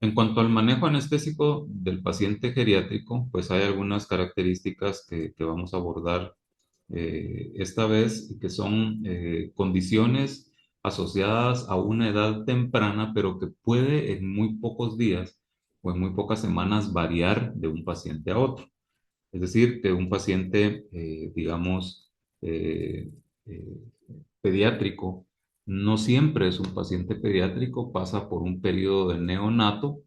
En cuanto al manejo anestésico del paciente geriátrico, pues hay algunas características que vamos a abordar esta vez y que son condiciones asociadas a una edad temprana, pero que puede en muy pocos días o en muy pocas semanas variar de un paciente a otro. Es decir, que un paciente, digamos, eh, eh, pediátrico, no siempre es un paciente pediátrico, pasa por un periodo de neonato,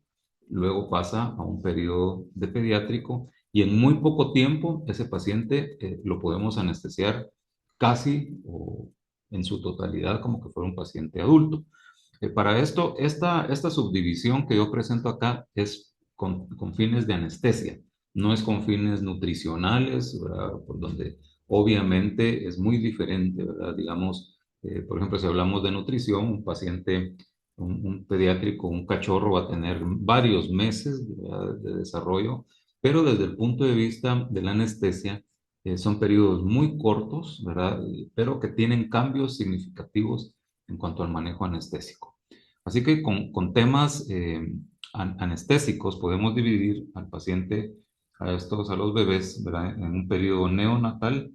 luego pasa a un periodo de pediátrico y en muy poco tiempo ese paciente lo podemos anestesiar casi o en su totalidad como que fuera un paciente adulto. Para esto, esta subdivisión que yo presento acá es con fines de anestesia, no es con fines nutricionales, ¿verdad? Por donde obviamente es muy diferente, ¿verdad? Digamos, por ejemplo, si hablamos de nutrición, un paciente, un pediátrico, un cachorro va a tener varios meses, ¿verdad?, de desarrollo, pero desde el punto de vista de la anestesia, son periodos muy cortos, ¿verdad? Pero que tienen cambios significativos en cuanto al manejo anestésico. Así que con temas anestésicos podemos dividir al paciente, a los bebés, ¿verdad?, en un periodo neonatal,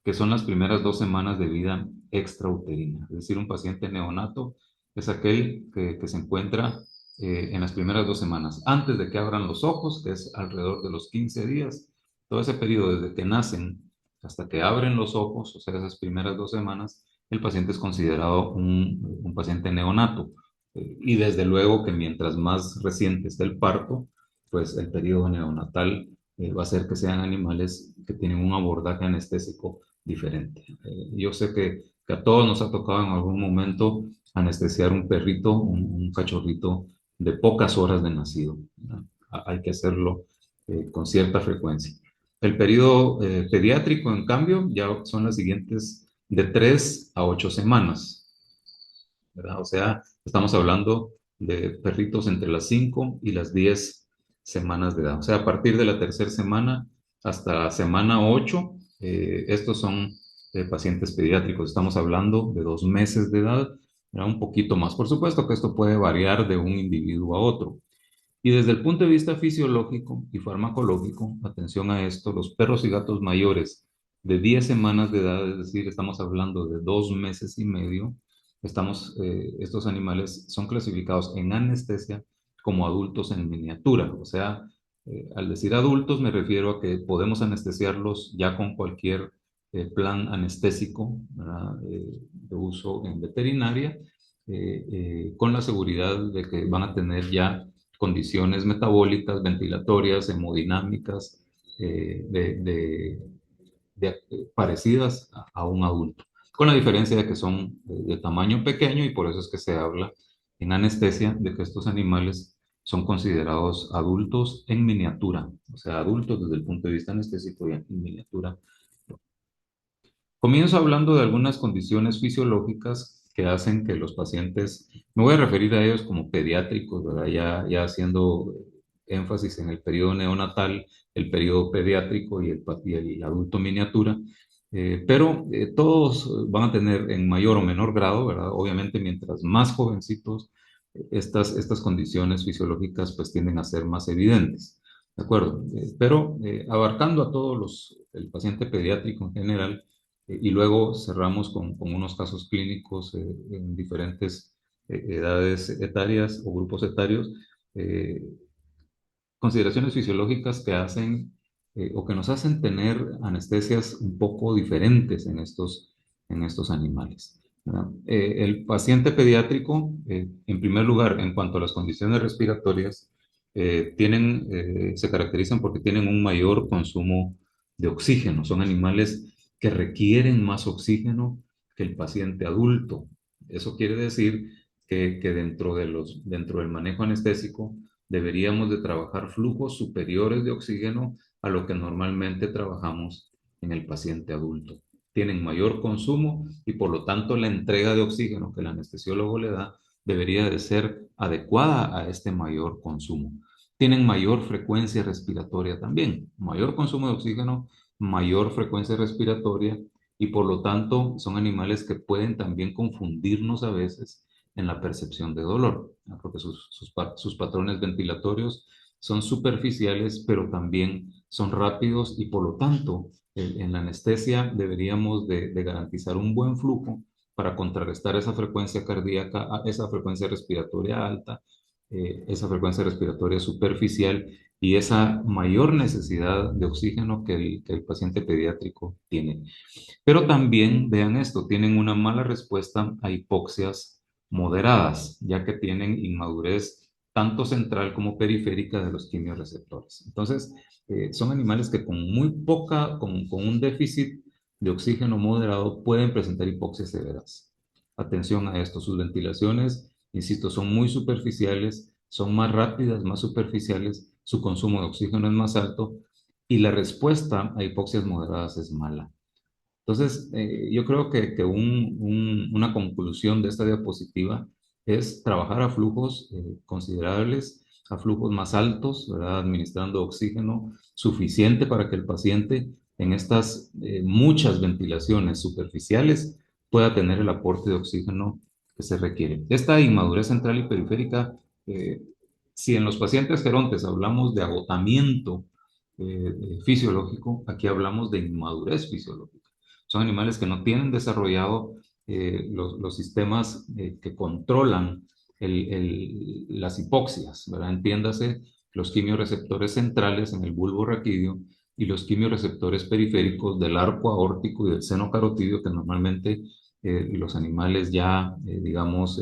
que son las primeras 2 semanas de vida extrauterina. Es decir, un paciente neonato es aquel que se encuentra en las primeras 2 semanas, antes de que abran los ojos, que es alrededor de los 15 días. Todo ese periodo desde que nacen hasta que abren los ojos, o sea, esas primeras 2 semanas, el paciente es considerado un paciente neonato. Y desde luego que mientras más reciente esté el parto, pues el periodo neonatal va a ser que sean animales que tienen un abordaje anestésico diferente. Yo sé que a todos nos ha tocado en algún momento anestesiar un perrito, un cachorrito de pocas horas de nacido, ¿no? Hay que hacerlo con cierta frecuencia. El periodo pediátrico, en cambio, ya son las siguientes de 3 a 8 semanas, ¿verdad? O sea, estamos hablando de perritos entre las 5 y las 10 semanas de edad. O sea, a partir de la tercera semana hasta la semana 8, estos son pacientes pediátricos. Estamos hablando de 2 meses de edad, ¿verdad? Un poquito más. Por supuesto que esto puede variar de un individuo a otro. Y desde el punto de vista fisiológico y farmacológico, atención a esto, los perros y gatos mayores de 10 semanas de edad, es decir, estamos hablando de 2 meses y medio, estos animales son clasificados en anestesia como adultos en miniatura. O sea, al decir adultos me refiero a que podemos anestesiarlos ya con cualquier plan anestésico, ¿verdad?, de uso en veterinaria, con la seguridad de que van a tener ya condiciones metabólicas, ventilatorias, hemodinámicas, parecidas a un adulto, con la diferencia de que son de tamaño pequeño y por eso es que se habla en anestesia de que estos animales son considerados adultos en miniatura, o sea, adultos desde el punto de vista anestésico y en miniatura. Comienzo hablando de algunas condiciones fisiológicas que hacen que los pacientes, me voy a referir a ellos como pediátricos, ¿verdad? Ya haciendo énfasis en el periodo neonatal, el periodo pediátrico y el adulto miniatura, pero todos van a tener en mayor o menor grado, ¿verdad? Obviamente, mientras más jovencitos, estas condiciones fisiológicas pues tienden a ser más evidentes, ¿de acuerdo? Pero abarcando a el paciente pediátrico en general, y luego cerramos con unos casos clínicos en diferentes edades etarias o grupos etarios, eh, consideraciones fisiológicas que hacen o que nos hacen tener anestesias un poco diferentes en estos animales, ¿verdad? El paciente pediátrico, en primer lugar, en cuanto a las condiciones respiratorias, se caracterizan porque tienen un mayor consumo de oxígeno. Son animales que requieren más oxígeno que el paciente adulto. Eso quiere decir que dentro del manejo anestésico, deberíamos de trabajar flujos superiores de oxígeno a lo que normalmente trabajamos en el paciente adulto. Tienen mayor consumo y por lo tanto la entrega de oxígeno que el anestesiólogo le da debería de ser adecuada a este mayor consumo. Tienen mayor frecuencia respiratoria también, mayor consumo de oxígeno, mayor frecuencia respiratoria y por lo tanto son animales que pueden también confundirnos a veces en la percepción de dolor, ¿no? Porque sus patrones ventilatorios son superficiales, pero también son rápidos y por lo tanto, en la anestesia deberíamos de garantizar un buen flujo para contrarrestar esa frecuencia cardíaca, esa frecuencia respiratoria alta, esa frecuencia respiratoria superficial y esa mayor necesidad de oxígeno que el paciente pediátrico tiene. Pero también, vean esto, tienen una mala respuesta a hipoxias moderadas, ya que tienen inmadurez tanto central como periférica de los quimiorreceptores. Entonces, son animales que con muy poca, con un déficit de oxígeno moderado pueden presentar hipoxias severas. Atención a esto, sus ventilaciones, insisto, son muy superficiales, son más rápidas, más superficiales, su consumo de oxígeno es más alto y la respuesta a hipoxias moderadas es mala. Entonces, yo creo que una conclusión de esta diapositiva es trabajar a flujos considerables, a flujos más altos, ¿verdad? Administrando oxígeno suficiente para que el paciente en estas muchas ventilaciones superficiales pueda tener el aporte de oxígeno que se requiere. Esta inmadurez central y periférica, eh, si en los pacientes gerontes hablamos de agotamiento fisiológico, aquí hablamos de inmadurez fisiológica. Son animales que no tienen desarrollado los sistemas que controlan las hipoxias, ¿verdad? Entiéndase, los quimiorreceptores centrales en el bulbo raquídeo y los quimiorreceptores periféricos del arco aórtico y del seno carotidio que normalmente los animales ya, digamos,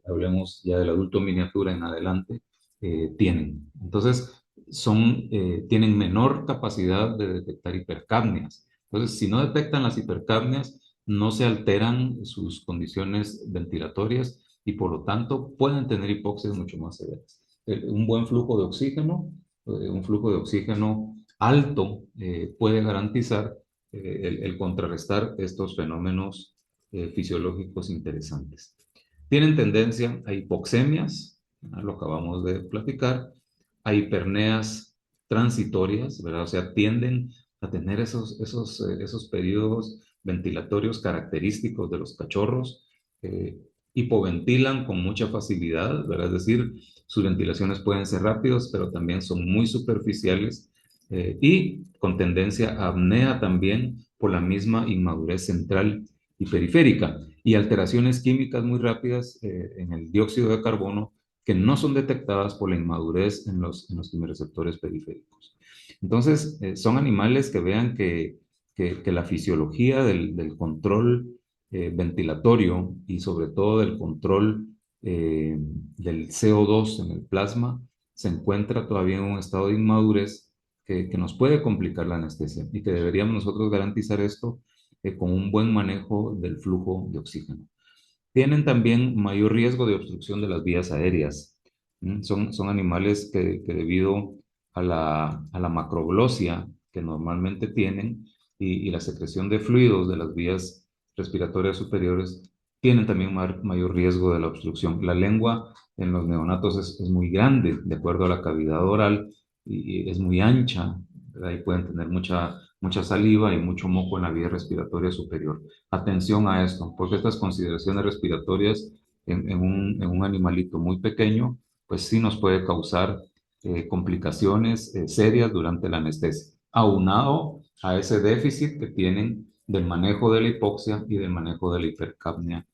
hablemos ya del adulto miniatura en adelante, tienen. Entonces, tienen menor capacidad de detectar hipercapnias. Entonces, si no detectan las hipercapnias, no se alteran sus condiciones ventilatorias y por lo tanto pueden tener hipoxias mucho más severas. Un buen flujo de oxígeno, un flujo de oxígeno alto puede garantizar el contrarrestar estos fenómenos fisiológicos interesantes. Tienen tendencia a hipoxemias, ¿no? Lo acabamos de platicar, a hiperneas transitorias, ¿verdad? O sea, tienden a tener esos periodos ventilatorios característicos de los cachorros, eh, hipoventilan con mucha facilidad, ¿verdad? Es decir, sus ventilaciones pueden ser rápidas, pero también son muy superficiales y con tendencia a apnea también por la misma inmadurez central y periférica y alteraciones químicas muy rápidas en el dióxido de carbono que no son detectadas por la inmadurez en los quimioreceptores periféricos. Entonces, son animales que vean que la fisiología del control ventilatorio y sobre todo del control del CO2 en el plasma se encuentra todavía en un estado de inmadurez que nos puede complicar la anestesia y que deberíamos nosotros garantizar esto con un buen manejo del flujo de oxígeno. Tienen también mayor riesgo de obstrucción de las vías aéreas. Son animales que debido a la macroglosia que normalmente tienen y la secreción de fluidos de las vías respiratorias superiores, tienen también mayor riesgo de la obstrucción. La lengua en los neonatos es muy grande, de acuerdo a la cavidad oral, y es muy ancha, ¿verdad? Y pueden tener mucha saliva y mucho moco en la vía respiratoria superior. Atención a esto, porque estas consideraciones respiratorias en un animalito muy pequeño, pues sí nos puede causar complicaciones serias durante la anestesia, aunado a ese déficit que tienen del manejo de la hipoxia y del manejo de la hipercapnia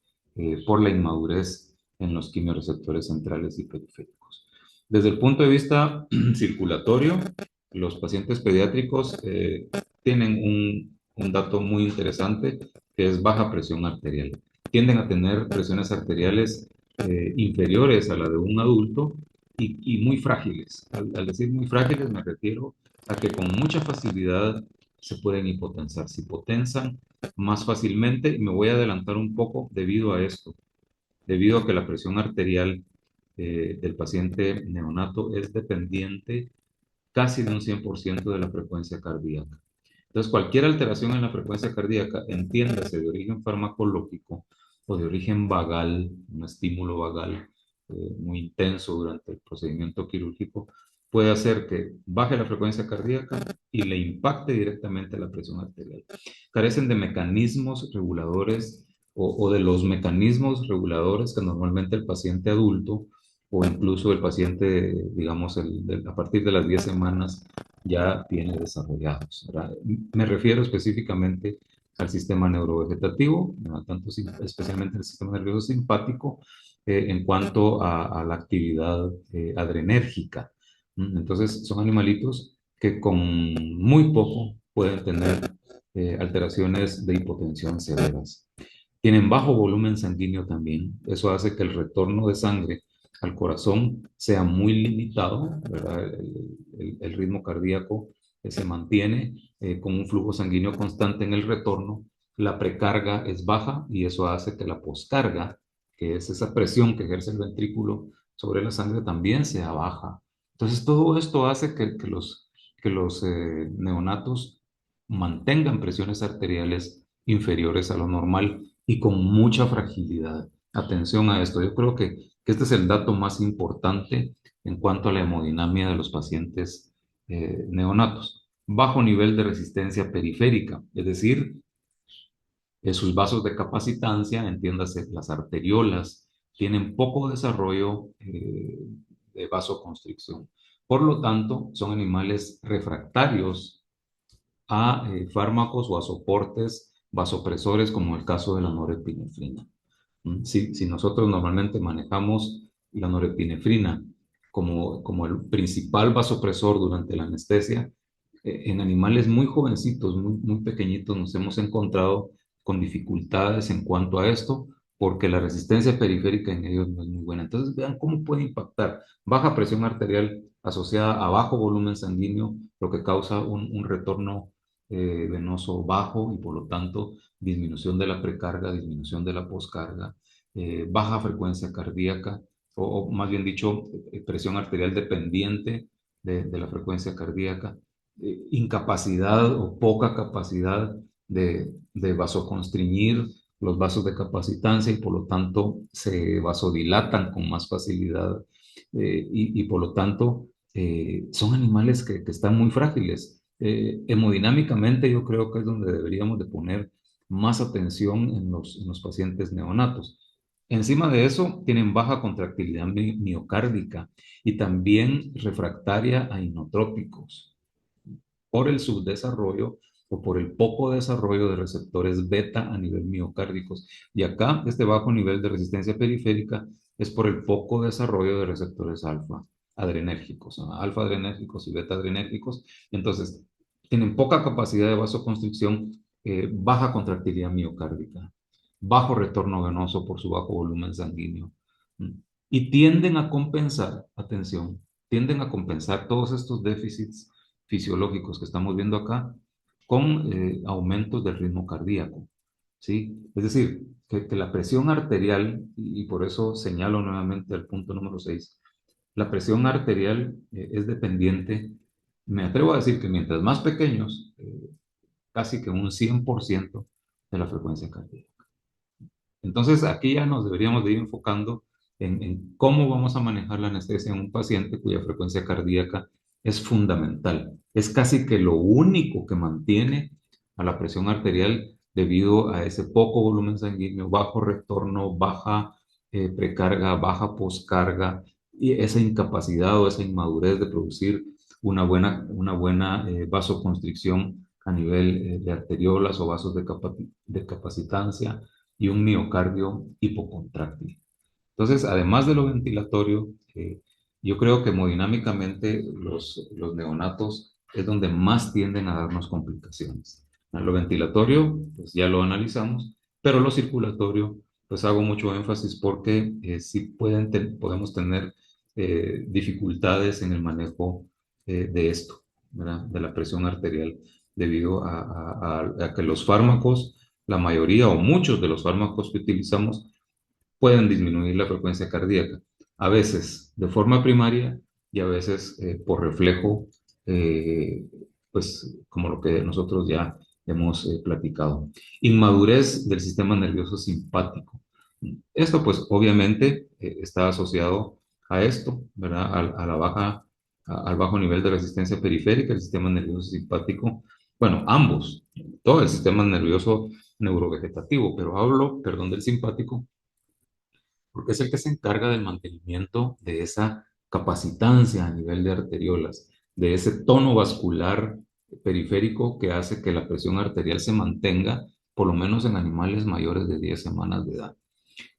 por la inmadurez en los quimiorreceptores centrales y periféricos. Desde el punto de vista circulatorio, los pacientes pediátricos tienen un dato muy interesante que es baja presión arterial. Tienden a tener presiones arteriales inferiores a la de un adulto y muy frágiles. Al decir muy frágiles me refiero a que con mucha facilidad se pueden hipotensar. Se hipotensan más fácilmente y me voy a adelantar un poco debido a esto, debido a que la presión arterial del paciente neonato es dependiente casi de un 100% de la frecuencia cardíaca. Entonces, cualquier alteración en la frecuencia cardíaca, entiéndase de origen farmacológico o de origen vagal, un estímulo vagal muy intenso durante el procedimiento quirúrgico, puede hacer que baje la frecuencia cardíaca y le impacte directamente la presión arterial. Carecen de mecanismos reguladores o de los mecanismos reguladores que normalmente el paciente adulto o incluso el paciente, digamos, a partir de las 10 semanas ya tiene desarrollados, ¿verdad? Me refiero específicamente al sistema neurovegetativo, ¿no? Tanto especialmente el sistema nervioso simpático, en cuanto a la actividad adrenérgica. Entonces, son animalitos que con muy poco pueden tener alteraciones de hipotensión severas. Tienen bajo volumen sanguíneo también. Eso hace que el retorno de sangre al corazón sea muy limitado, ¿verdad? El ritmo cardíaco se mantiene con un flujo sanguíneo constante en el retorno. La precarga es baja y eso hace que la poscarga, que es esa presión que ejerce el ventrículo sobre la sangre, también sea baja. Entonces, todo esto hace que los neonatos mantengan presiones arteriales inferiores a lo normal y con mucha fragilidad. Atención a esto, yo creo que este es el dato más importante en cuanto a la hemodinamia de los pacientes neonatos. Bajo nivel de resistencia periférica, es decir, sus vasos de capacitancia, entiéndase, las arteriolas, tienen poco desarrollo de vasoconstricción. Por lo tanto, son animales refractarios a fármacos o a soportes vasopresores, como el caso de la norepinefrina. Si nosotros normalmente manejamos la norepinefrina como el principal vasopresor durante la anestesia, en animales muy jovencitos, muy pequeñitos, nos hemos encontrado con dificultades en cuanto a esto, porque la resistencia periférica en ellos no es muy buena. Entonces, vean cómo puede impactar baja presión arterial asociada a bajo volumen sanguíneo, lo que causa un retorno venoso bajo y por lo tanto disminución de la precarga, disminución de la poscarga, baja frecuencia cardíaca, o más bien dicho, presión arterial dependiente de la frecuencia cardíaca, incapacidad o poca capacidad de vasoconstriñir los vasos de capacitancia y por lo tanto se vasodilatan con más facilidad y por lo tanto son animales que están muy frágiles. Hemodinámicamente yo creo que es donde deberíamos de poner más atención en los pacientes neonatos. Encima de eso, tienen baja contractilidad miocárdica y también refractaria a inotrópicos por el subdesarrollo o por el poco desarrollo de receptores beta a nivel miocárdicos. Y acá, este bajo nivel de resistencia periférica es por el poco desarrollo de receptores alfa adrenérgicos, ¿no? Alfa adrenérgicos y beta adrenérgicos. Entonces, tienen poca capacidad de vasoconstricción, baja contractilidad miocárdica, bajo retorno venoso por su bajo volumen sanguíneo. Y tienden a compensar, atención, tienden a compensar todos estos déficits fisiológicos que estamos viendo acá con aumentos del ritmo cardíaco, ¿sí? Es decir, que la presión arterial, y por eso señalo nuevamente el punto número 6, la presión arterial es dependiente, me atrevo a decir que mientras más pequeños, casi que un 100% de la frecuencia cardíaca. Entonces, aquí ya nos deberíamos de ir enfocando en cómo vamos a manejar la anestesia en un paciente cuya frecuencia cardíaca es fundamental. Es casi que lo único que mantiene a la presión arterial debido a ese poco volumen sanguíneo, bajo retorno, baja precarga, baja poscarga y esa incapacidad o esa inmadurez de producir una buena vasoconstricción a nivel de arteriolas o vasos de capacitancia y un miocardio hipocontráctil. Entonces, además de lo ventilatorio, yo creo que hemodinámicamente los neonatos es donde más tienden a darnos complicaciones. Lo ventilatorio, pues ya lo analizamos, pero lo circulatorio, pues hago mucho énfasis porque sí podemos tener dificultades en el manejo de esto, ¿verdad? De la presión arterial, debido a que los fármacos, la mayoría o muchos de los fármacos que utilizamos pueden disminuir la frecuencia cardíaca, a veces de forma primaria y a veces por reflejo, eh, pues como lo que nosotros ya hemos platicado. Inmadurez del sistema nervioso simpático. Esto pues obviamente está asociado a esto, ¿verdad? Al bajo nivel de resistencia periférica, el sistema nervioso simpático, bueno, ambos, todo el sistema nervioso neurovegetativo, pero hablo, perdón, del simpático, porque es el que se encarga del mantenimiento de esa capacitancia a nivel de arteriolas, de ese tono vascular periférico que hace que la presión arterial se mantenga, por lo menos en animales mayores de 10 semanas de edad.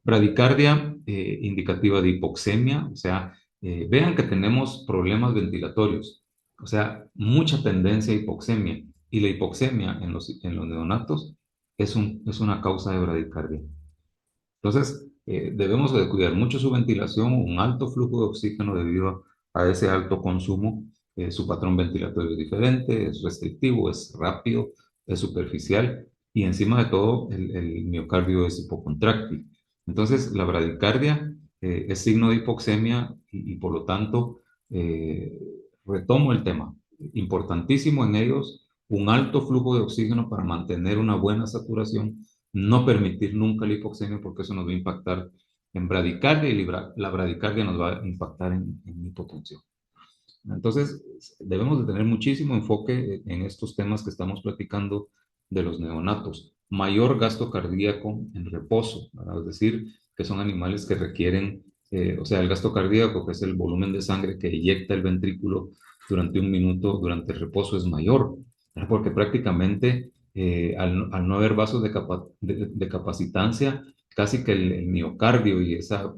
Bradicardia indicativa de hipoxemia, o sea, vean que tenemos problemas ventilatorios, o sea, mucha tendencia a hipoxemia, y la hipoxemia en los neonatos es una causa de bradicardia. Entonces, debemos de cuidar mucho su ventilación, un alto flujo de oxígeno debido a ese alto consumo. Su patrón ventilatorio es diferente, es restrictivo, es rápido, es superficial y encima de todo el miocardio es hipocontráctil. Entonces, la bradicardia es signo de hipoxemia y por lo tanto, eh, retomo el tema. Importantísimo en ellos, un alto flujo de oxígeno para mantener una buena saturación, no permitir nunca la hipoxemia porque eso nos va a impactar en bradicardia y la bradicardia nos va a impactar en hipotensión. Entonces, debemos de tener muchísimo enfoque en estos temas que estamos platicando de los neonatos. Mayor gasto cardíaco en reposo, ¿verdad? Es decir, que son animales que requieren, o sea, el gasto cardíaco, que es el volumen de sangre que eyecta el ventrículo durante un minuto, durante el reposo, es mayor, ¿verdad? Porque prácticamente al no haber vasos de capacitancia, casi que el miocardio y esa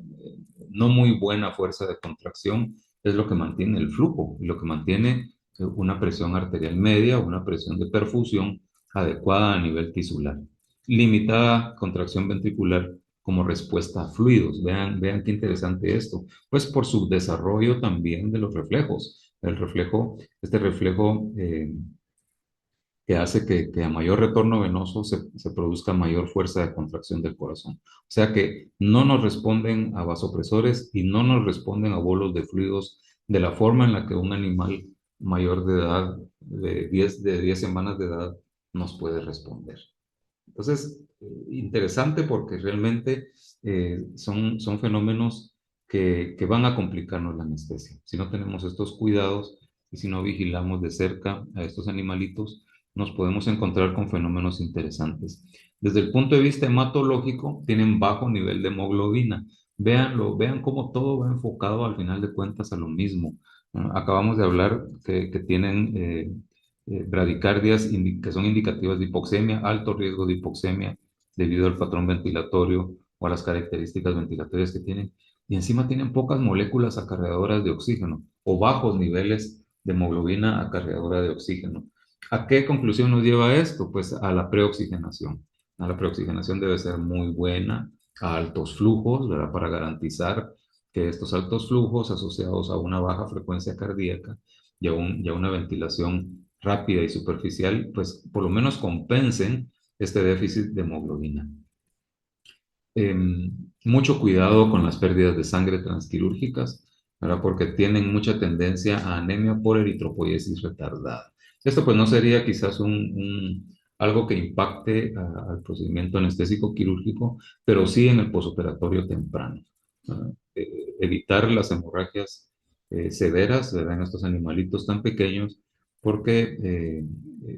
no muy buena fuerza de contracción es lo que mantiene el flujo y lo que mantiene una presión arterial media, una presión de perfusión adecuada a nivel tisular. Limitada contracción ventricular como respuesta a fluidos. Vean qué interesante esto. Pues por su desarrollo también de los reflejos. Este reflejo que hace que a mayor retorno venoso se produzca mayor fuerza de contracción del corazón. O sea que no nos responden a vasopresores y no nos responden a bolos de fluidos de la forma en la que un animal mayor de edad, de 10 semanas de edad, nos puede responder. Entonces, interesante porque realmente son fenómenos que van a complicarnos la anestesia. Si no tenemos estos cuidados y si no vigilamos de cerca a estos animalitos, nos podemos encontrar con fenómenos interesantes. Desde el punto de vista hematológico, tienen bajo nivel de hemoglobina. Véanlo, vean cómo todo va enfocado al final de cuentas a lo mismo. Acabamos de hablar que tienen bradicardias que son indicativas de hipoxemia, alto riesgo de hipoxemia debido al patrón ventilatorio o a las características ventilatorias que tienen. Y encima tienen pocas moléculas acarreadoras de oxígeno o bajos niveles de hemoglobina acarreadora de oxígeno. ¿A qué conclusión nos lleva esto? Pues a la preoxigenación. La preoxigenación debe ser muy buena, a altos flujos, ¿verdad? Para garantizar que estos altos flujos asociados a una baja frecuencia cardíaca y a una ventilación rápida y superficial, pues por lo menos compensen este déficit de hemoglobina. Eh, Mucho cuidado con las pérdidas de sangre transquirúrgicas, ¿verdad? Porque tienen mucha tendencia a anemia por eritropoiesis retardada. Esto pues no sería quizás algo que impacte al procedimiento anestésico quirúrgico, pero sí en el posoperatorio temprano. ¿Verdad? Evitar las hemorragias severas, ¿verdad? En estos animalitos tan pequeños, porque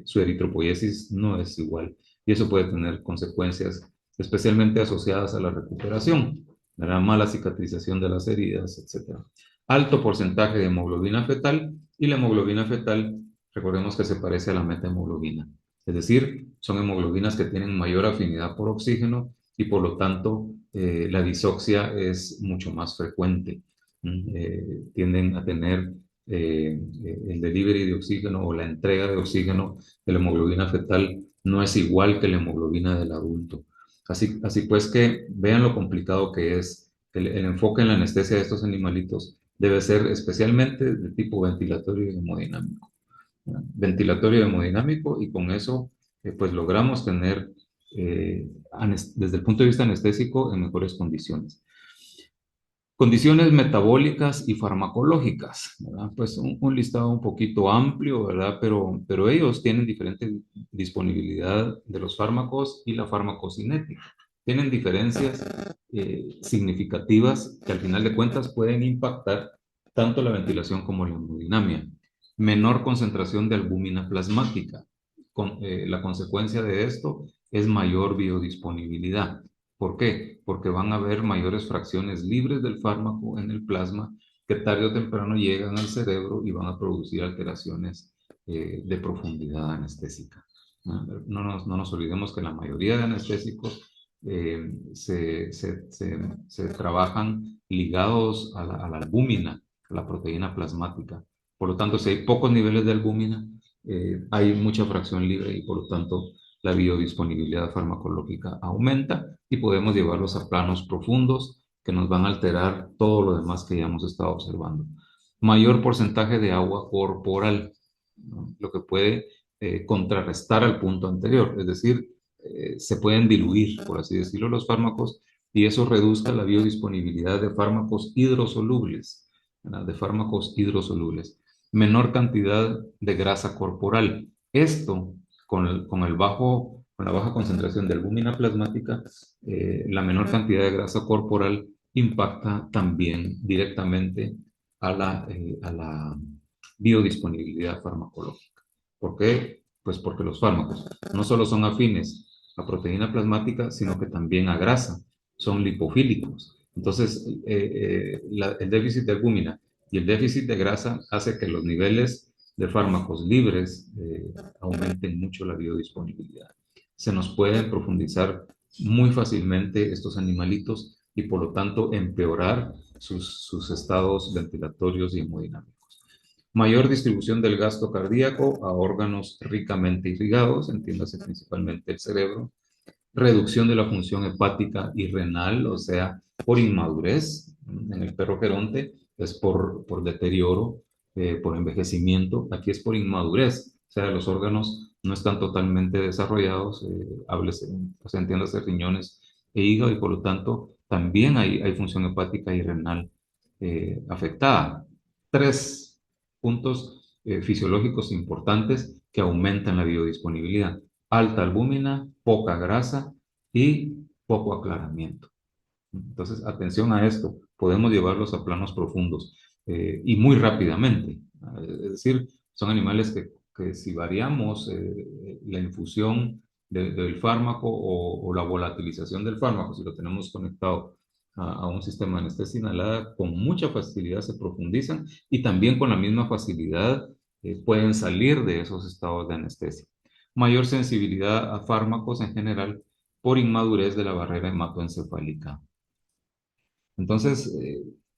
su eritropoiesis no es igual y eso puede tener consecuencias especialmente asociadas a la recuperación, la mala cicatrización de las heridas, etc. Alto porcentaje de hemoglobina fetal y la hemoglobina fetal, recordemos que se parece a la metahemoglobina, es decir, son hemoglobinas que tienen mayor afinidad por oxígeno y por lo tanto la disoxia es mucho más frecuente. Tienden a tener el delivery de oxígeno o la entrega de oxígeno de la hemoglobina fetal no es igual que la hemoglobina del adulto. Así pues que vean lo complicado que es el enfoque en la anestesia de estos animalitos debe ser especialmente de tipo ventilatorio y hemodinámico. ¿Verdad? Ventilatorio y hemodinámico y con eso pues logramos tener desde el punto de vista anestésico en mejores condiciones. Condiciones metabólicas y farmacológicas, ¿verdad? Pues un listado un poquito amplio, ¿verdad? Pero ellos tienen diferente disponibilidad de los fármacos y la farmacocinética. Tienen diferencias significativas que al final de cuentas pueden impactar tanto la ventilación como la hemodinamia. Menor concentración de albúmina plasmática, la consecuencia de esto es mayor biodisponibilidad. ¿Por qué? Porque van a haber mayores fracciones libres del fármaco en el plasma que tarde o temprano llegan al cerebro y van a producir alteraciones de profundidad anestésica. No nos olvidemos que la mayoría de anestésicos se trabajan ligados a la albúmina, a la proteína plasmática. Por lo tanto, si hay pocos niveles de albúmina, hay mucha fracción libre y por lo tanto la biodisponibilidad farmacológica aumenta y podemos llevarlos a planos profundos que nos van a alterar todo lo demás que ya hemos estado observando. Mayor porcentaje de agua corporal, ¿no? Lo que puede contrarrestar al punto anterior, es decir, se pueden diluir, por así decirlo, los fármacos y eso reduzca la biodisponibilidad de fármacos hidrosolubles, ¿verdad? De fármacos hidrosolubles. Menor cantidad de grasa corporal. Esto, con la baja concentración de albúmina plasmática, la menor cantidad de grasa corporal impacta también directamente a la biodisponibilidad farmacológica. ¿Por qué? Pues porque los fármacos no solo son afines a proteína plasmática, sino que también a grasa, son lipofílicos. Entonces, el déficit de albúmina y el déficit de grasa hace que los niveles de fármacos libres aumenten mucho la biodisponibilidad. Se nos pueden profundizar muy fácilmente estos animalitos y por lo tanto empeorar sus estados ventilatorios y hemodinámicos. Mayor distribución del gasto cardíaco a órganos ricamente irrigados, entiéndase principalmente el cerebro. Reducción de la función hepática y renal, o sea, por inmadurez. En el perro geronte es por deterioro, por envejecimiento. Aquí es por inmadurez, o sea, los órganos no están totalmente desarrollados, o sea, entiéndase riñones e hígado, y por lo tanto también hay función hepática y renal afectada. Tres puntos fisiológicos importantes que aumentan la biodisponibilidad: alta albúmina, poca grasa y poco aclaramiento. Entonces, atención a esto, podemos llevarlos a planos profundos y muy rápidamente. Es decir, son animales que si variamos la infusión del fármaco o la volatilización del fármaco, si lo tenemos conectado a un sistema de anestesia inhalada, con mucha facilidad se profundizan y también con la misma facilidad pueden salir de esos estados de anestesia. Mayor sensibilidad a fármacos en general por inmadurez de la barrera hematoencefálica. Entonces,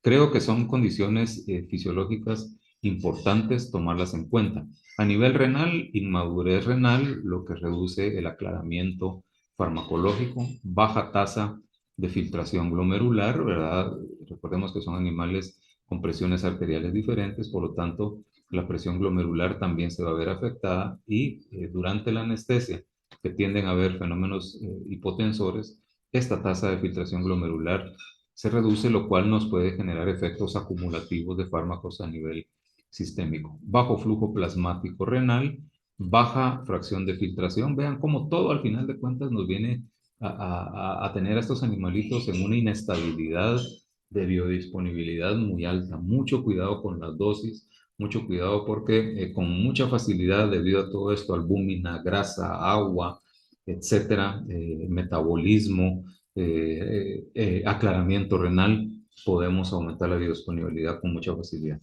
creo que son condiciones fisiológicas importantes tomarlas en cuenta. A nivel renal, inmadurez renal, lo que reduce el aclaramiento farmacológico, baja tasa de filtración glomerular, ¿verdad? Recordemos que son animales con presiones arteriales diferentes, por lo tanto, la presión glomerular también se va a ver afectada y durante la anestesia, que tienden a haber fenómenos hipotensores, esta tasa de filtración glomerular se reduce, lo cual nos puede generar efectos acumulativos de fármacos a nivel sistémico. Bajo flujo plasmático renal, baja fracción de filtración. Vean cómo todo al final de cuentas nos viene a tener a estos animalitos en una inestabilidad de biodisponibilidad muy alta. Mucho cuidado con las dosis, mucho cuidado porque con mucha facilidad, debido a todo esto, albúmina, grasa, agua, etcétera, metabolismo, aclaramiento renal, podemos aumentar la biodisponibilidad con mucha facilidad.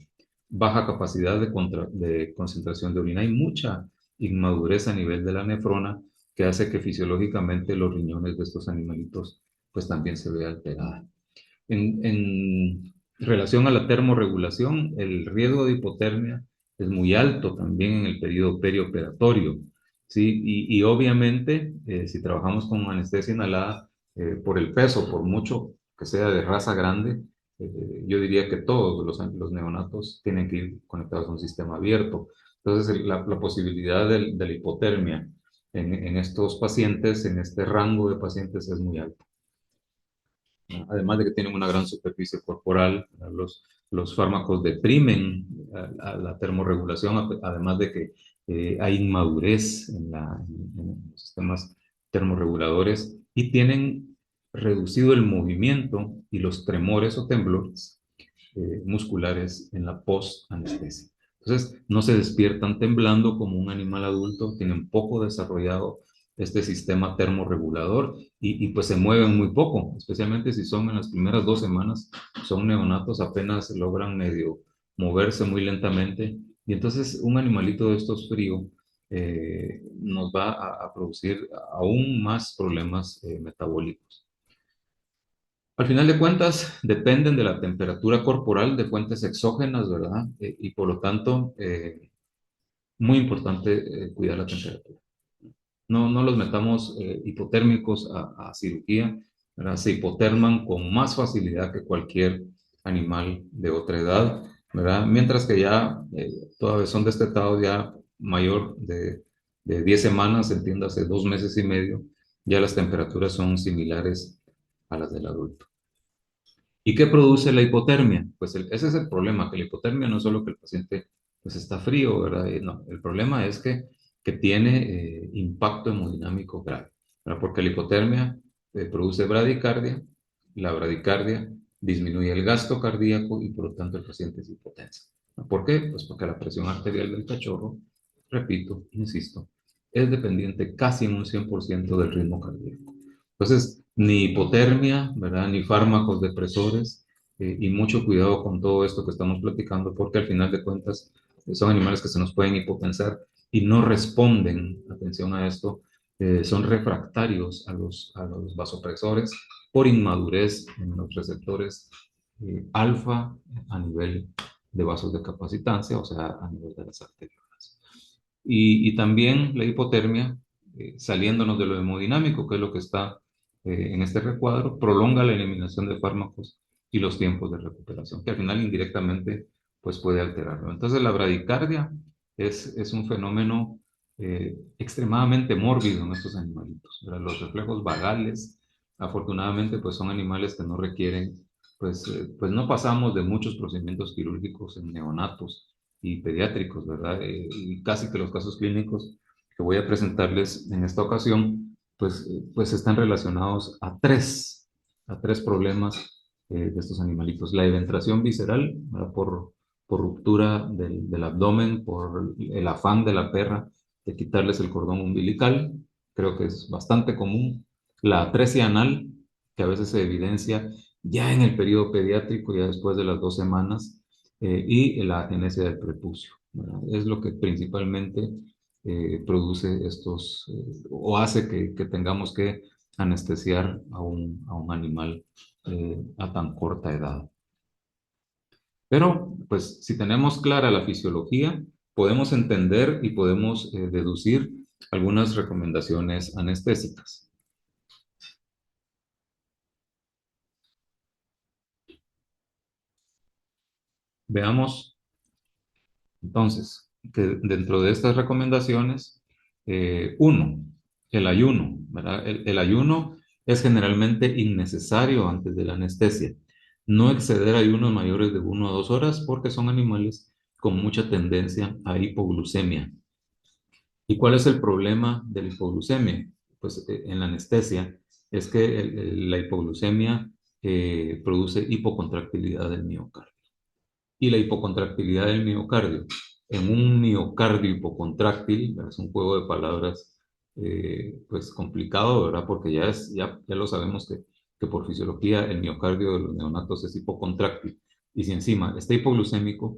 Baja capacidad de concentración de orina y mucha inmadurez a nivel de la nefrona que hace que fisiológicamente los riñones de estos animalitos pues también se vea alterada. En relación a la termorregulación, el riesgo de hipotermia es muy alto también en el periodo perioperatorio, ¿sí? Y obviamente, si trabajamos con anestesia inhalada, por el peso, por mucho que sea de raza grande, yo diría que todos los neonatos tienen que ir conectados a un sistema abierto. Entonces, la posibilidad de la hipotermia en estos pacientes, en este rango de pacientes, es muy alta. Además de que tienen una gran superficie corporal, los fármacos deprimen la termorregulación, además de que hay inmadurez en los sistemas termorreguladores y tienen reducido el movimiento y los tremores o temblores musculares en la post-anestesia. Entonces, no se despiertan temblando como un animal adulto, tienen poco desarrollado este sistema termorregulador y pues se mueven muy poco, especialmente si son en las primeras 2 semanas, son neonatos, apenas logran medio moverse muy lentamente y entonces un animalito de estos frío nos va a producir aún más problemas metabólicos. Al final de cuentas, dependen de la temperatura corporal de fuentes exógenas, ¿verdad? Y por lo tanto, muy importante cuidar la temperatura. No los metamos hipotérmicos a cirugía, ¿verdad? Se hipoterman con más facilidad que cualquier animal de otra edad, ¿verdad? Mientras que ya todavía son destetados ya mayor de 10 semanas, entiéndase 2 meses y medio, ya las temperaturas son similares a las del adulto. ¿Y qué produce la hipotermia? Pues ese es el problema, que la hipotermia no es solo que el paciente pues está frío, ¿verdad? No, el problema es que tiene impacto hemodinámico grave, ¿verdad? Porque la hipotermia produce bradicardia, la bradicardia disminuye el gasto cardíaco y por lo tanto el paciente es hipotenso. ¿No? ¿Por qué? Pues porque la presión arterial del cachorro, repito, insisto, es dependiente casi en un 100% del ritmo cardíaco. Entonces, ni hipotermia, ¿verdad? Ni fármacos depresores y mucho cuidado con todo esto que estamos platicando porque al final de cuentas son animales que se nos pueden hipotensar y no responden, atención a esto, son refractarios a los vasopresores por inmadurez en los receptores alfa a nivel de vasos de capacitancia, o sea, a nivel de las arteriolas. Y también la hipotermia, saliéndonos de lo hemodinámico, que es lo que está en este recuadro, prolonga la eliminación de fármacos y los tiempos de recuperación, que al final indirectamente pues puede alterarlo. Entonces la bradicardia es un fenómeno extremadamente mórbido en estos animalitos, ¿verdad? Los reflejos vagales, afortunadamente, pues son animales que no requieren, pues no pasamos de muchos procedimientos quirúrgicos en neonatos y pediátricos, ¿verdad? Y casi que los casos clínicos que voy a presentarles en esta ocasión, pues están relacionados a tres problemas de estos animalitos. La eventración visceral, ¿verdad? Por ruptura del abdomen, por el afán de la perra de quitarles el cordón umbilical, creo que es bastante común. La atresia anal, que a veces se evidencia ya en el periodo pediátrico, ya después de las 2 semanas, y la agenesia del prepucio, ¿verdad? Es lo que principalmente produce o hace que tengamos que anestesiar a un animal a tan corta edad. Pero, pues, si tenemos clara la fisiología, podemos entender y podemos deducir algunas recomendaciones anestésicas. Veamos, entonces, que dentro de estas recomendaciones, uno, el ayuno, ¿verdad? El ayuno es generalmente innecesario antes de la anestesia. No exceder ayunos mayores de 1 a 2 horas porque son animales con mucha tendencia a hipoglucemia. ¿Y cuál es el problema de la hipoglucemia? Pues en la anestesia es que la hipoglucemia produce hipocontractilidad del miocardio. Y la hipocontractilidad del miocardio en un miocardio hipocontráctil, es un juego de palabras pues complicado, ¿verdad? Porque ya lo sabemos que por fisiología el miocardio de los neonatos es hipocontráctil. Y si encima está hipoglucémico,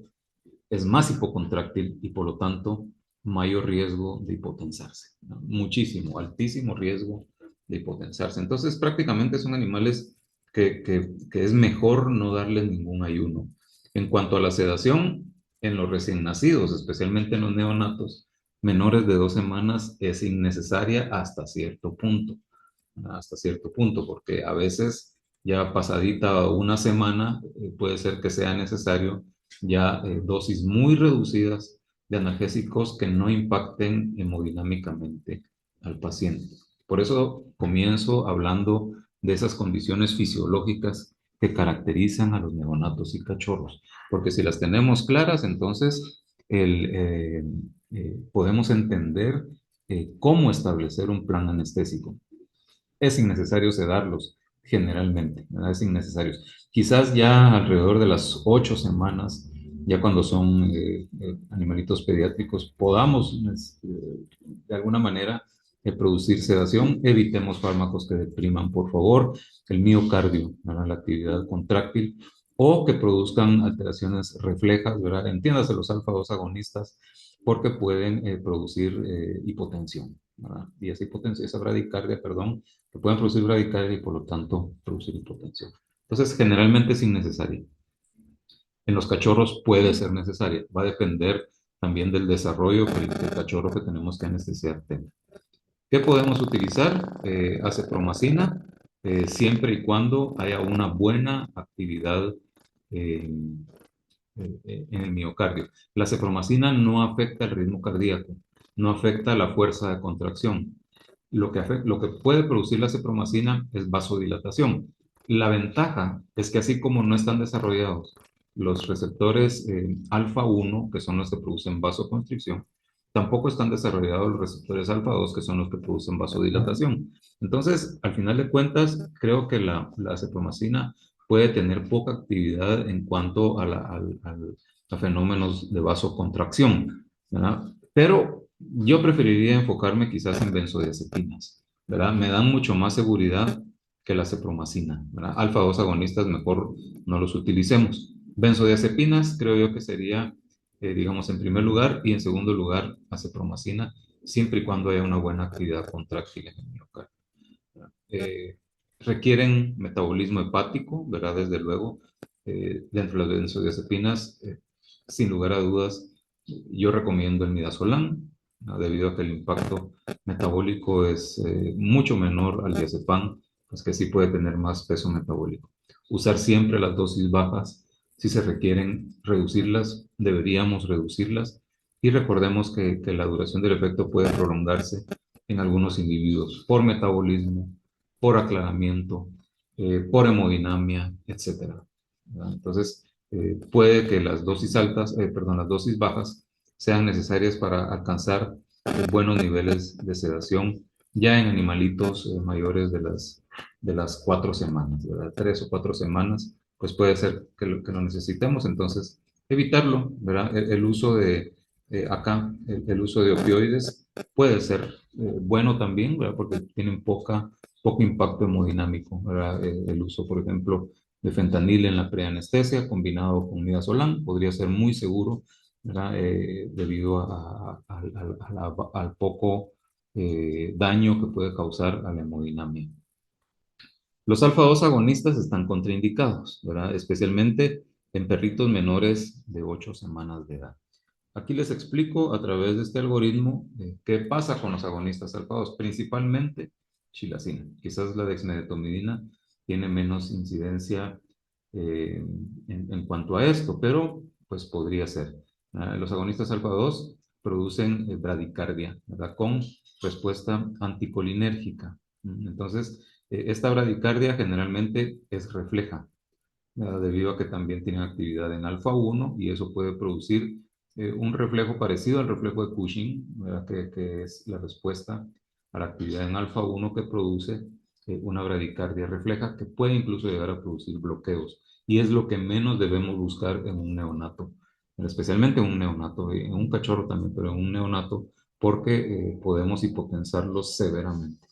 es más hipocontráctil y por lo tanto mayor riesgo de hipotensarse, ¿no? Muchísimo, altísimo riesgo de hipotensarse. Entonces prácticamente son animales que es mejor no darles ningún ayuno. En cuanto a la sedación, en los recién nacidos, especialmente en los neonatos menores de 2 semanas, es innecesaria hasta cierto punto, porque a veces ya pasadita una semana puede ser que sea necesario ya dosis muy reducidas de analgésicos que no impacten hemodinámicamente al paciente. Por eso comienzo hablando de esas condiciones fisiológicas que caracterizan a los neonatos y cachorros, porque si las tenemos claras, entonces podemos entender cómo establecer un plan anestésico. Es innecesario sedarlos, generalmente, ¿verdad? Es innecesario. Quizás ya alrededor de las 8 semanas ya cuando son animalitos pediátricos, podamos de alguna manera producir sedación, evitemos fármacos que depriman, por favor, el miocardio, ¿verdad? La actividad contráctil, o que produzcan alteraciones reflejas, ¿verdad? Entiéndase los alfa-2 agonistas, porque pueden producir hipotensión, ¿verdad? Y esa hipotensión, esa bradicardia, perdón, que pueden producir bradicardia y por lo tanto producir hipotensión. Entonces, generalmente es innecesaria. En los cachorros puede ser necesaria, va a depender también del desarrollo que el cachorro que tenemos que anestesiar tenga. ¿Qué podemos utilizar? Acepromacina, siempre y cuando haya una buena actividad eh, en el miocardio. La cepromacina no afecta el ritmo cardíaco, no afecta la fuerza de contracción. Lo que puede producir la cepromacina es vasodilatación. La ventaja es que así como no están desarrollados los receptores alfa 1, que son los que producen vasoconstricción, tampoco están desarrollados los receptores alfa 2, que son los que producen vasodilatación. Entonces, al final de cuentas, creo que la cepromacina puede tener poca actividad en cuanto a fenómenos de vasocontracción, ¿verdad? Pero yo preferiría enfocarme quizás en benzodiazepinas, ¿verdad? Me dan mucho más seguridad que la cepromacina, ¿verdad? Alfa 2 agonistas mejor no los utilicemos. Benzodiazepinas creo yo que sería, digamos, en primer lugar, y en segundo lugar, acepromacina, siempre y cuando haya una buena actividad contráctil en el miocardio. eh, Requieren metabolismo hepático, ¿verdad? Desde luego, dentro de las benzodiazepinas, sin lugar a dudas, yo recomiendo el midazolam, ¿no? Debido a que el impacto metabólico es mucho menor al diazepam, pues que sí puede tener más peso metabólico. Usar siempre las dosis bajas, si se requieren reducirlas, deberíamos reducirlas, y recordemos que la duración del efecto puede prolongarse en algunos individuos por metabolismo, por aclaramiento, por hemodinamia, etcétera, ¿verdad? Entonces, puede que las dosis altas, perdón, las dosis bajas sean necesarias para alcanzar buenos niveles de sedación ya en animalitos mayores de las 4 semanas, ¿verdad? 3 o 4 semanas, pues puede ser que lo necesitemos, entonces evitarlo, ¿verdad? El uso de, el uso de opioides puede ser bueno también, ¿verdad? Porque tienen poco impacto hemodinámico, ¿verdad? El uso, por ejemplo, de fentanil en la preanestesia combinado con midazolam podría ser muy seguro, ¿verdad? Debido al poco daño que puede causar a la hemodinamia. Los alfa-2 agonistas están contraindicados, ¿verdad? Especialmente en perritos menores de 8 semanas de edad. Aquí les explico a través de este algoritmo qué pasa con los agonistas alfa-2, principalmente chilacina. Quizás la dexmedetomidina tiene menos incidencia en cuanto a esto, pero pues podría ser. Los agonistas alfa-2 producen bradicardia, ¿verdad? Con respuesta anticolinérgica. Entonces, esta bradicardia generalmente es refleja, debido a que también tienen actividad en alfa 1 y eso puede producir un reflejo parecido al reflejo de Cushing, ¿verdad? Que es la respuesta a la actividad en alfa 1 que produce una bradicardia refleja que puede incluso llegar a producir bloqueos y es lo que menos debemos buscar en un neonato, especialmente en un neonato, en un cachorro también, pero en un neonato porque podemos hipotensarlos severamente.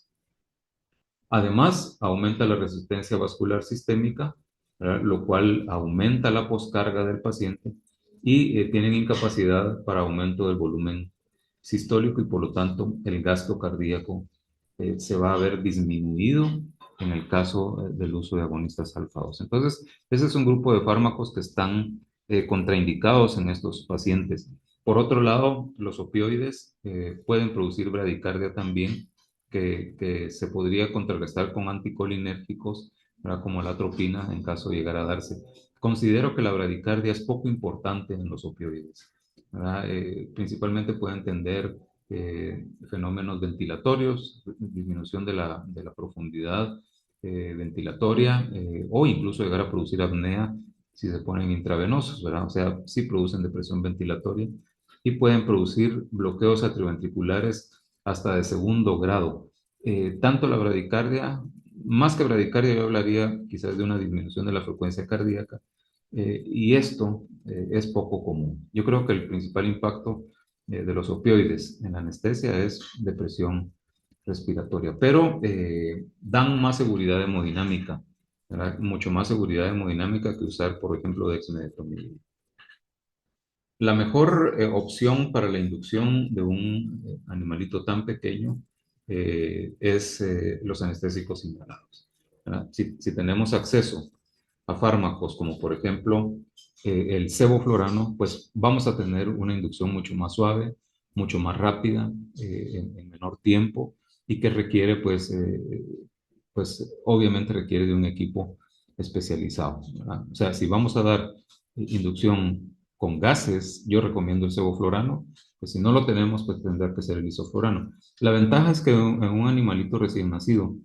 Además, aumenta la resistencia vascular sistémica, ¿verdad? Lo cual aumenta la poscarga del paciente y tienen incapacidad para aumento del volumen sistólico y por lo tanto el gasto cardíaco se va a ver disminuido en el caso del uso de agonistas alfa 2. Entonces, ese es un grupo de fármacos que están contraindicados en estos pacientes. Por otro lado, los opioides pueden producir bradicardia también que se podría contrarrestar con anticolinérgicos, ¿verdad? Como la atropina en caso de llegar a darse. Considero que la bradicardia es poco importante en los opioides, ¿verdad? Principalmente puede entender fenómenos ventilatorios, disminución de la profundidad ventilatoria o incluso llegar a producir apnea si se ponen intravenosos, ¿verdad? O sea, sí producen depresión ventilatoria y pueden producir bloqueos atrioventriculares hasta de segundo grado. Tanto la bradicardia, más que bradicardia, yo hablaría quizás de una disminución de la frecuencia cardíaca, y esto es poco común. Yo creo que el principal impacto de los opioides en la anestesia es depresión respiratoria, pero dan más seguridad hemodinámica, ¿verdad? Mucho más seguridad hemodinámica que usar, por ejemplo, dexmedetomidina. La mejor opción para la inducción de un animalito tan pequeño es los anestésicos inhalados, ¿verdad? Si tenemos acceso a fármacos como por ejemplo el sevoflurano, pues vamos a tener una inducción mucho más suave, mucho más rápida, en menor tiempo y que requiere pues obviamente requiere de un equipo especializado, ¿verdad? O sea, si vamos a dar inducción con gases, yo recomiendo el sevoflurano, pues si no lo tenemos, pues tendrá que ser el isoflurano. La ventaja es que en un animalito recién nacido,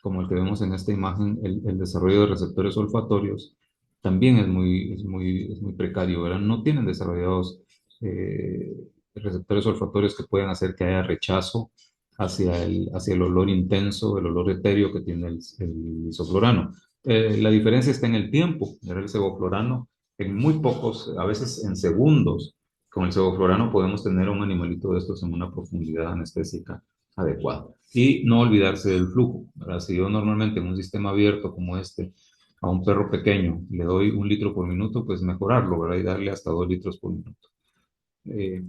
como el que vemos en esta imagen, el desarrollo de receptores olfatorios también es muy precario, ¿verdad? No tienen desarrollados eh, receptores olfatorios que puedan hacer que haya rechazo hacia el olor intenso, el olor etéreo que tiene el isoflurano. La diferencia está en el tiempo, ¿verdad? El sevoflurano en muy pocos, a veces en segundos, con el sevoflurano podemos tener un animalito de estos en una profundidad anestésica adecuada. Y no olvidarse del flujo, ¿verdad? Si yo normalmente en un sistema abierto como este, a un perro pequeño le doy 1 litro por minuto, pues mejorarlo, ¿verdad? Y darle hasta 2 litros por minuto. Eh,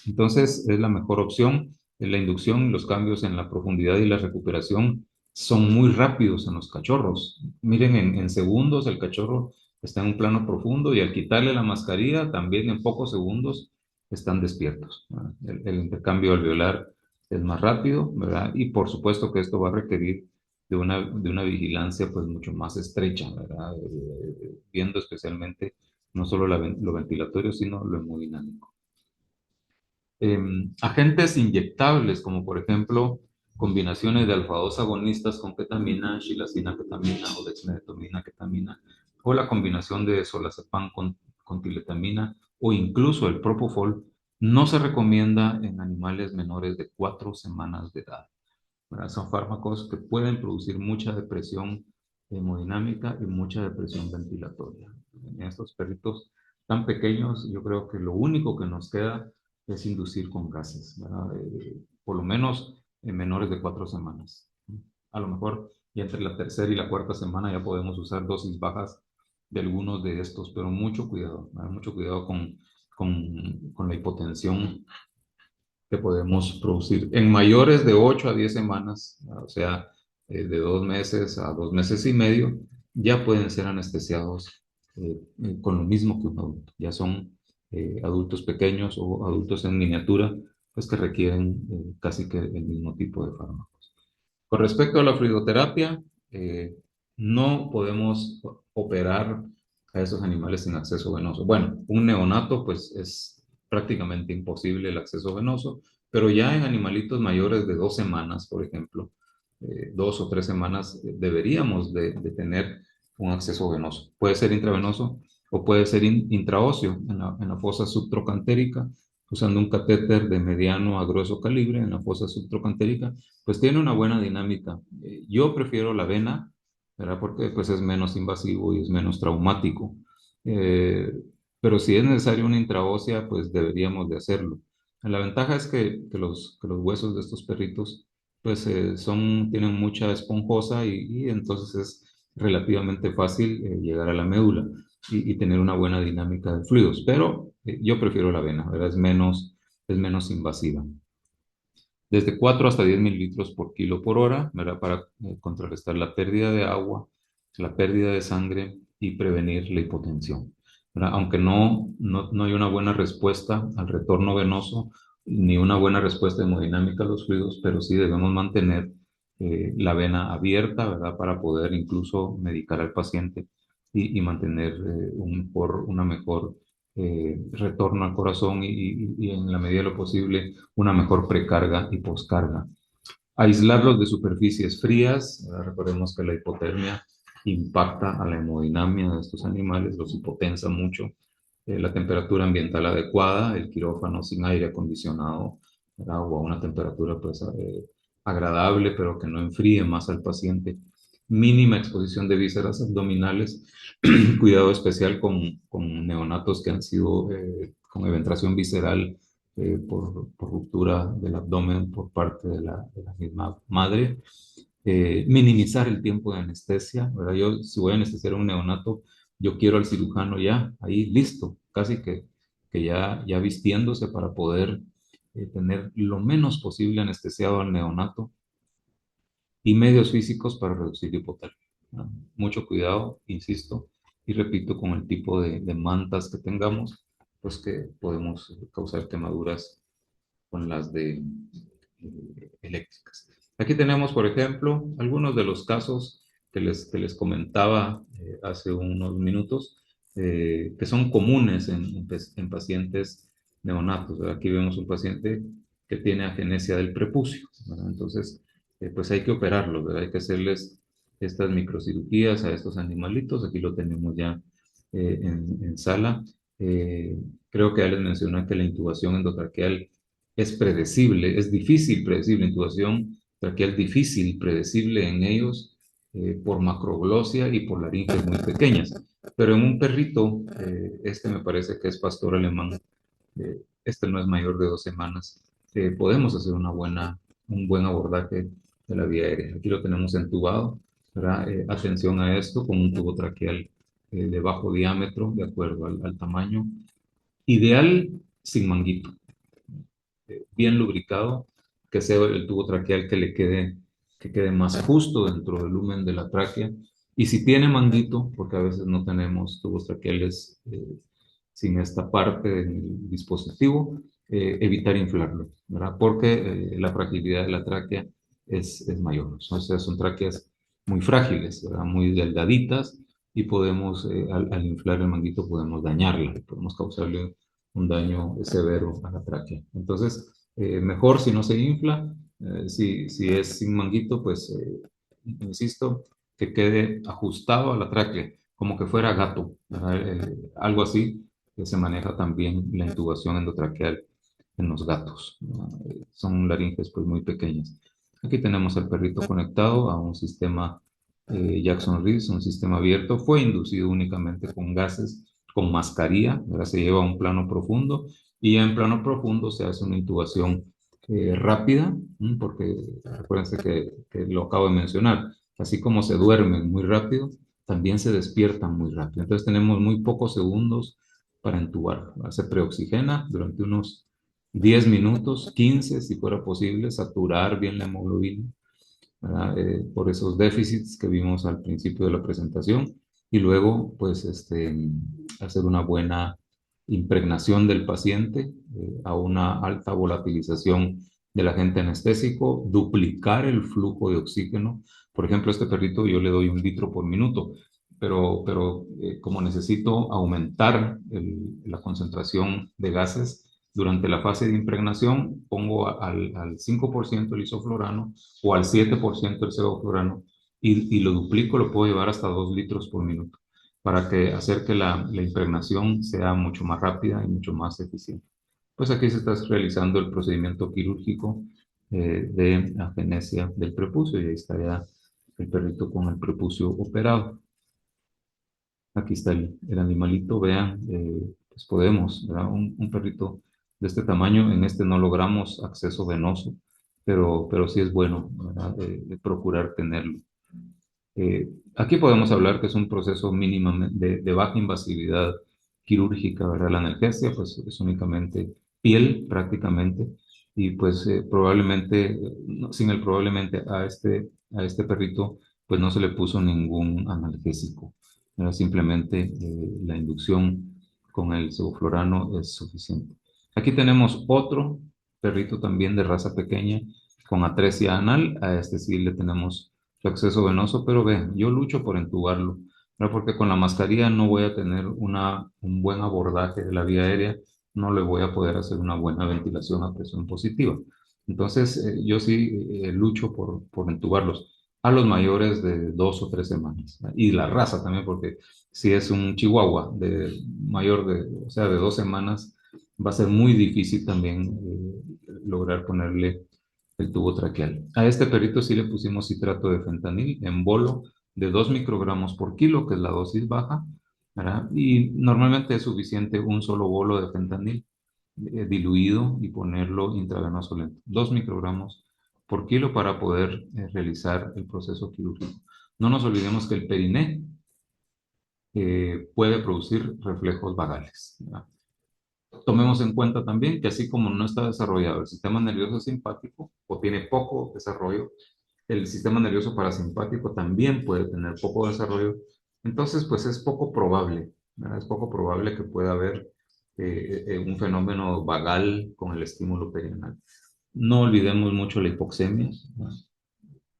entonces, es la mejor opción. La inducción, los cambios en la profundidad y la recuperación son muy rápidos en los cachorros. Miren, en segundos el cachorro está en un plano profundo y al quitarle la mascarilla, también en pocos segundos están despiertos, ¿verdad? El intercambio alveolar es más rápido, ¿verdad? Y por supuesto que esto va a requerir de una vigilancia pues mucho más estrecha, ¿verdad? Viendo especialmente no solo lo ventilatorio, sino lo hemodinámico. Agentes inyectables, como por ejemplo combinaciones de alfa-2 agonistas con ketamina, xilacina ketamina o dexmedetomina ketamina, o la combinación de solazepam con tiletamina o incluso el propofol, no se recomienda en animales menores de 4 semanas de edad, ¿verdad? Son fármacos que pueden producir mucha depresión hemodinámica y mucha depresión ventilatoria. En estos perritos tan pequeños, yo creo que lo único que nos queda es inducir con gases, ¿verdad? Por lo menos en menores de 4 semanas. A lo mejor ya entre la tercera y la cuarta semana ya podemos usar dosis bajas de algunos de estos, pero mucho cuidado, ¿verdad? Mucho cuidado con la hipotensión que podemos producir. En mayores de 8 a 10 semanas, o sea, de 2 meses a 2 meses y medio, ya pueden ser anestesiados con lo mismo que un adulto. Ya son adultos pequeños o adultos en miniatura, pues que requieren casi que el mismo tipo de fármacos. Con respecto a la fluidoterapia, eh, no podemos operar a esos animales sin acceso venoso. Bueno, un neonato pues es prácticamente imposible el acceso venoso, pero ya en animalitos mayores de 2 semanas, por ejemplo, 2 o 3 semanas, deberíamos de tener un acceso venoso. Puede ser intravenoso o puede ser intraóseo en la fosa subtrocantérica, usando un catéter de mediano a grueso calibre en la fosa subtrocantérica, pues tiene una buena dinámica. Yo prefiero la vena, ¿verdad? Porque pues es menos invasivo y es menos traumático. Eh, pero si es necesario una intraósea, pues deberíamos de hacerlo. La ventaja es que los huesos de estos perritos pues tienen mucha esponjosa y entonces es relativamente fácil llegar a la médula y tener una buena dinámica de fluidos. Pero yo prefiero la vena, ¿verdad? Es menos invasiva. Desde 4 hasta 10 mililitros por kilo por hora, ¿verdad? Para contrarrestar la pérdida de agua, la pérdida de sangre y prevenir la hipotensión, ¿verdad? Aunque no hay una buena respuesta al retorno venoso ni una buena respuesta hemodinámica a los fluidos, pero sí debemos mantener la vena abierta, ¿verdad? Para poder incluso medicar al paciente y mantener una mejor retorno al corazón y en la medida de lo posible una mejor precarga y poscarga. Aislarlos de superficies frías. Recordemos que la hipotermia impacta a la hemodinamia de estos animales, los hipotensa mucho. La temperatura ambiental adecuada, el quirófano sin aire acondicionado, ¿verdad? O a una temperatura pues, agradable, pero que no enfríe más al paciente. mínima exposición de vísceras abdominales, cuidado especial con neonatos que han sido con eventración visceral por ruptura del abdomen por parte de la misma madre. Minimizar el tiempo de anestesia, ¿verdad? Yo, si voy a anestesiar a un neonato, yo quiero al cirujano ya, ahí listo, casi que ya vistiéndose para poder tener lo menos posible anestesiado al neonato y medios físicos para reducir hipotermia, ¿no? Mucho cuidado, insisto, y repito, con el tipo de mantas que tengamos, pues que podemos causar quemaduras con las de eléctricas. Aquí tenemos, por ejemplo, algunos de los casos que les comentaba hace unos minutos, que son comunes en pacientes neonatos, ¿verdad? Aquí vemos un paciente que tiene agenesia del prepucio, ¿verdad? Entonces, pues hay que operarlos, ¿verdad? Hay que hacerles estas microcirugías a estos animalitos. Aquí lo tenemos ya en sala. Eh, Creo que ya les mencioné que la intubación endotraqueal es predecible, es difícil predecible, la intubación traqueal difícil, predecible en ellos por macroglosia y por laringes muy pequeñas. Pero en un perrito, este me parece que es pastor alemán, este no es mayor de 2 semanas, podemos hacer un buen abordaje de la vía aérea. Aquí lo tenemos entubado, ¿verdad? Atención a esto con un tubo traqueal de bajo diámetro, de acuerdo al tamaño. Ideal sin manguito, bien lubricado, que sea el tubo traqueal que quede más justo dentro del lumen de la tráquea. Y si tiene manguito, porque a veces no tenemos tubos traqueales sin esta parte del dispositivo, evitar inflarlo, ¿verdad? Porque la fragilidad de la tráquea es mayor. O sea, son tráqueas muy frágiles, ¿verdad? Muy delgaditas y podemos, al inflar el manguito, podemos dañarla, podemos causarle un daño severo a la tráquea. Entonces, mejor si no se infla, si es sin manguito, pues, insisto, que quede ajustado a la tráquea, como que fuera gato, algo así, que se maneja también la intubación endotraqueal en los gatos, ¿no? Son laringes pues muy pequeñas. Aquí tenemos al perrito conectado a un sistema Jackson Reese, un sistema abierto, fue inducido únicamente con gases, con mascarilla, ahora se lleva a un plano profundo y ya en plano profundo se hace una intubación rápida, porque acuérdense que lo acabo de mencionar, así como se duermen muy rápido, también se despiertan muy rápido. Entonces tenemos muy pocos segundos para entubar. Se preoxigena durante unos 10 minutos, 15 si fuera posible, saturar bien la hemoglobina, ¿verdad? Por esos déficits que vimos al principio de la presentación y luego pues hacer una buena impregnación del paciente a una alta volatilización del agente anestésico, duplicar el flujo de oxígeno. Por ejemplo, a este perrito yo le doy 1 litro por minuto, pero como necesito aumentar la concentración de gases durante la fase de impregnación, pongo al 5% el isoflorano o al 7% el sevoflurano y lo duplico, lo puedo llevar hasta 2 litros por minuto para que hacer que la impregnación sea mucho más rápida y mucho más eficiente. Pues aquí se está realizando el procedimiento quirúrgico de agenesia del prepucio y ahí está ya el perrito con el prepucio operado. Aquí está el animalito, vean, pues podemos, ¿verdad? Un perrito de este tamaño, en este no logramos acceso venoso, pero sí es bueno, ¿verdad? De procurar tenerlo. Aquí podemos hablar que es un proceso mínimamente de baja invasividad quirúrgica, ¿verdad? La analgesia, pues es únicamente piel prácticamente, y pues probablemente, sin el probablemente a este perrito, pues no se le puso ningún analgésico, ¿verdad? Simplemente la inducción con el sevoflurano es suficiente. Aquí tenemos otro perrito también de raza pequeña con atresia anal, a este sí le tenemos su acceso venoso, pero ve, yo lucho por entubarlo, ¿no? Porque con la mascarilla no voy a tener un buen abordaje de la vía aérea, no le voy a poder hacer una buena ventilación a presión positiva. Entonces, yo sí lucho por entubarlos a los mayores de 2 o 3 semanas, ¿no? Y la raza también, porque si es un chihuahua de mayor o sea, de 2 semanas, va a ser muy difícil también lograr ponerle el tubo traqueal. A este perrito sí le pusimos citrato de fentanil en bolo de 2 microgramos por kilo, que es la dosis baja, ¿verdad? Y normalmente es suficiente un solo bolo de fentanil diluido y ponerlo intravenoso lento, 2 microgramos por kilo para poder realizar el proceso quirúrgico. No nos olvidemos que el periné puede producir reflejos vagales, ¿verdad? Tomemos en cuenta también que así como no está desarrollado el sistema nervioso simpático o tiene poco desarrollo, el sistema nervioso parasimpático también puede tener poco desarrollo. Entonces, pues es poco probable, ¿verdad? Es poco probable que pueda haber un fenómeno vagal con el estímulo perianal. No olvidemos mucho la hipoxemia, ¿no?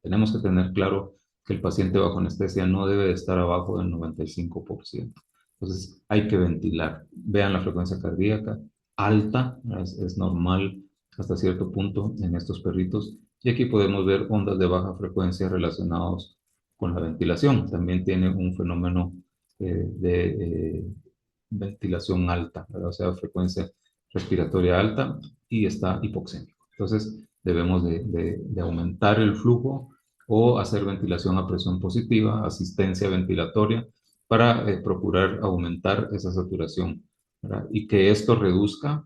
Tenemos que tener claro que el paciente bajo anestesia no debe de estar abajo del 95%. Entonces, hay que ventilar. Vean la frecuencia cardíaca alta, es normal hasta cierto punto en estos perritos. Y aquí podemos ver ondas de baja frecuencia relacionados con la ventilación. También tiene un fenómeno de ventilación alta, ¿verdad? O sea, frecuencia respiratoria alta y está hipoxémico. Entonces, debemos de aumentar el flujo o hacer ventilación a presión positiva, asistencia ventilatoria, para procurar aumentar esa saturación, ¿verdad? Y que esto reduzca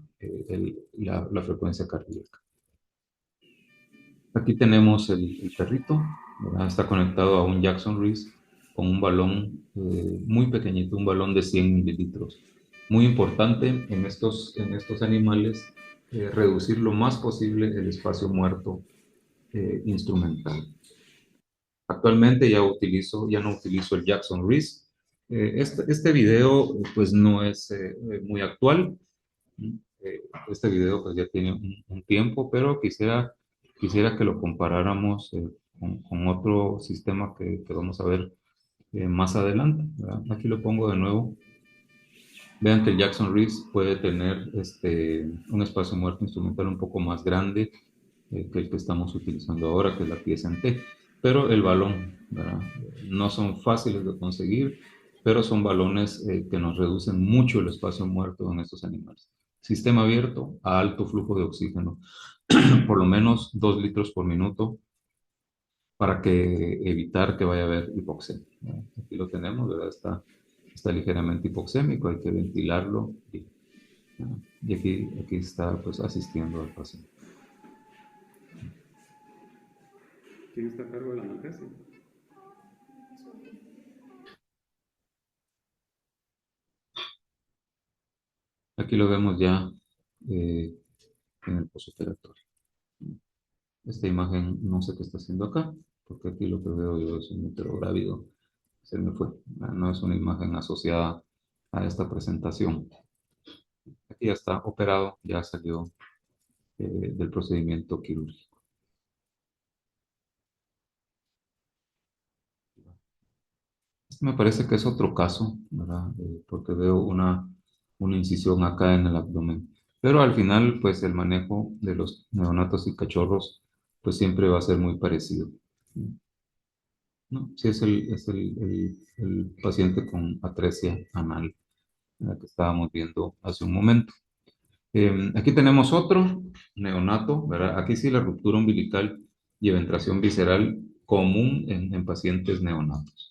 la frecuencia cardíaca. Aquí tenemos el perrito, ¿verdad? Está conectado a un Jackson Reese con un balón muy pequeñito, un balón de 100 mililitros. Muy importante en estos animales reducir lo más posible el espacio muerto instrumental. Actualmente ya no utilizo el Jackson Reese. Este video pues no es muy actual. Este video pues ya tiene un tiempo, pero quisiera que lo comparáramos con otro sistema que vamos a ver más adelante, ¿verdad? Aquí lo pongo de nuevo. Vean que el Jackson Reese puede tener un espacio muerto instrumental un poco más grande que el que estamos utilizando ahora, que es la pieza en T. Pero el balón, ¿verdad? No son fáciles de conseguir, pero son balones que nos reducen mucho el espacio muerto en estos animales. Sistema abierto a alto flujo de oxígeno, por lo menos 2 litros por minuto para que evitar que vaya a haber hipoxemia, ¿verdad? Aquí lo tenemos, ¿verdad? Está ligeramente hipoxémico, hay que ventilarlo y aquí está pues asistiendo al paciente. ¿Quién está a cargo de la analgesia? Aquí lo vemos ya eh, en el postoperatorio. Esta imagen no sé qué está haciendo acá, porque aquí lo que veo yo es un útero grávido. Se me fue. No es una imagen asociada a esta presentación. Aquí ya está operado, ya salió del procedimiento quirúrgico. Este me parece que es otro caso, ¿verdad? Porque veo una incisión acá en el abdomen. Pero al final, pues el manejo de los neonatos y cachorros, pues siempre va a ser muy parecido, ¿no? Sí, el paciente con atresia anal, la que estábamos viendo hace un momento. Aquí tenemos otro neonato, ¿verdad? Aquí sí la ruptura umbilical y eventración visceral común en pacientes neonatos.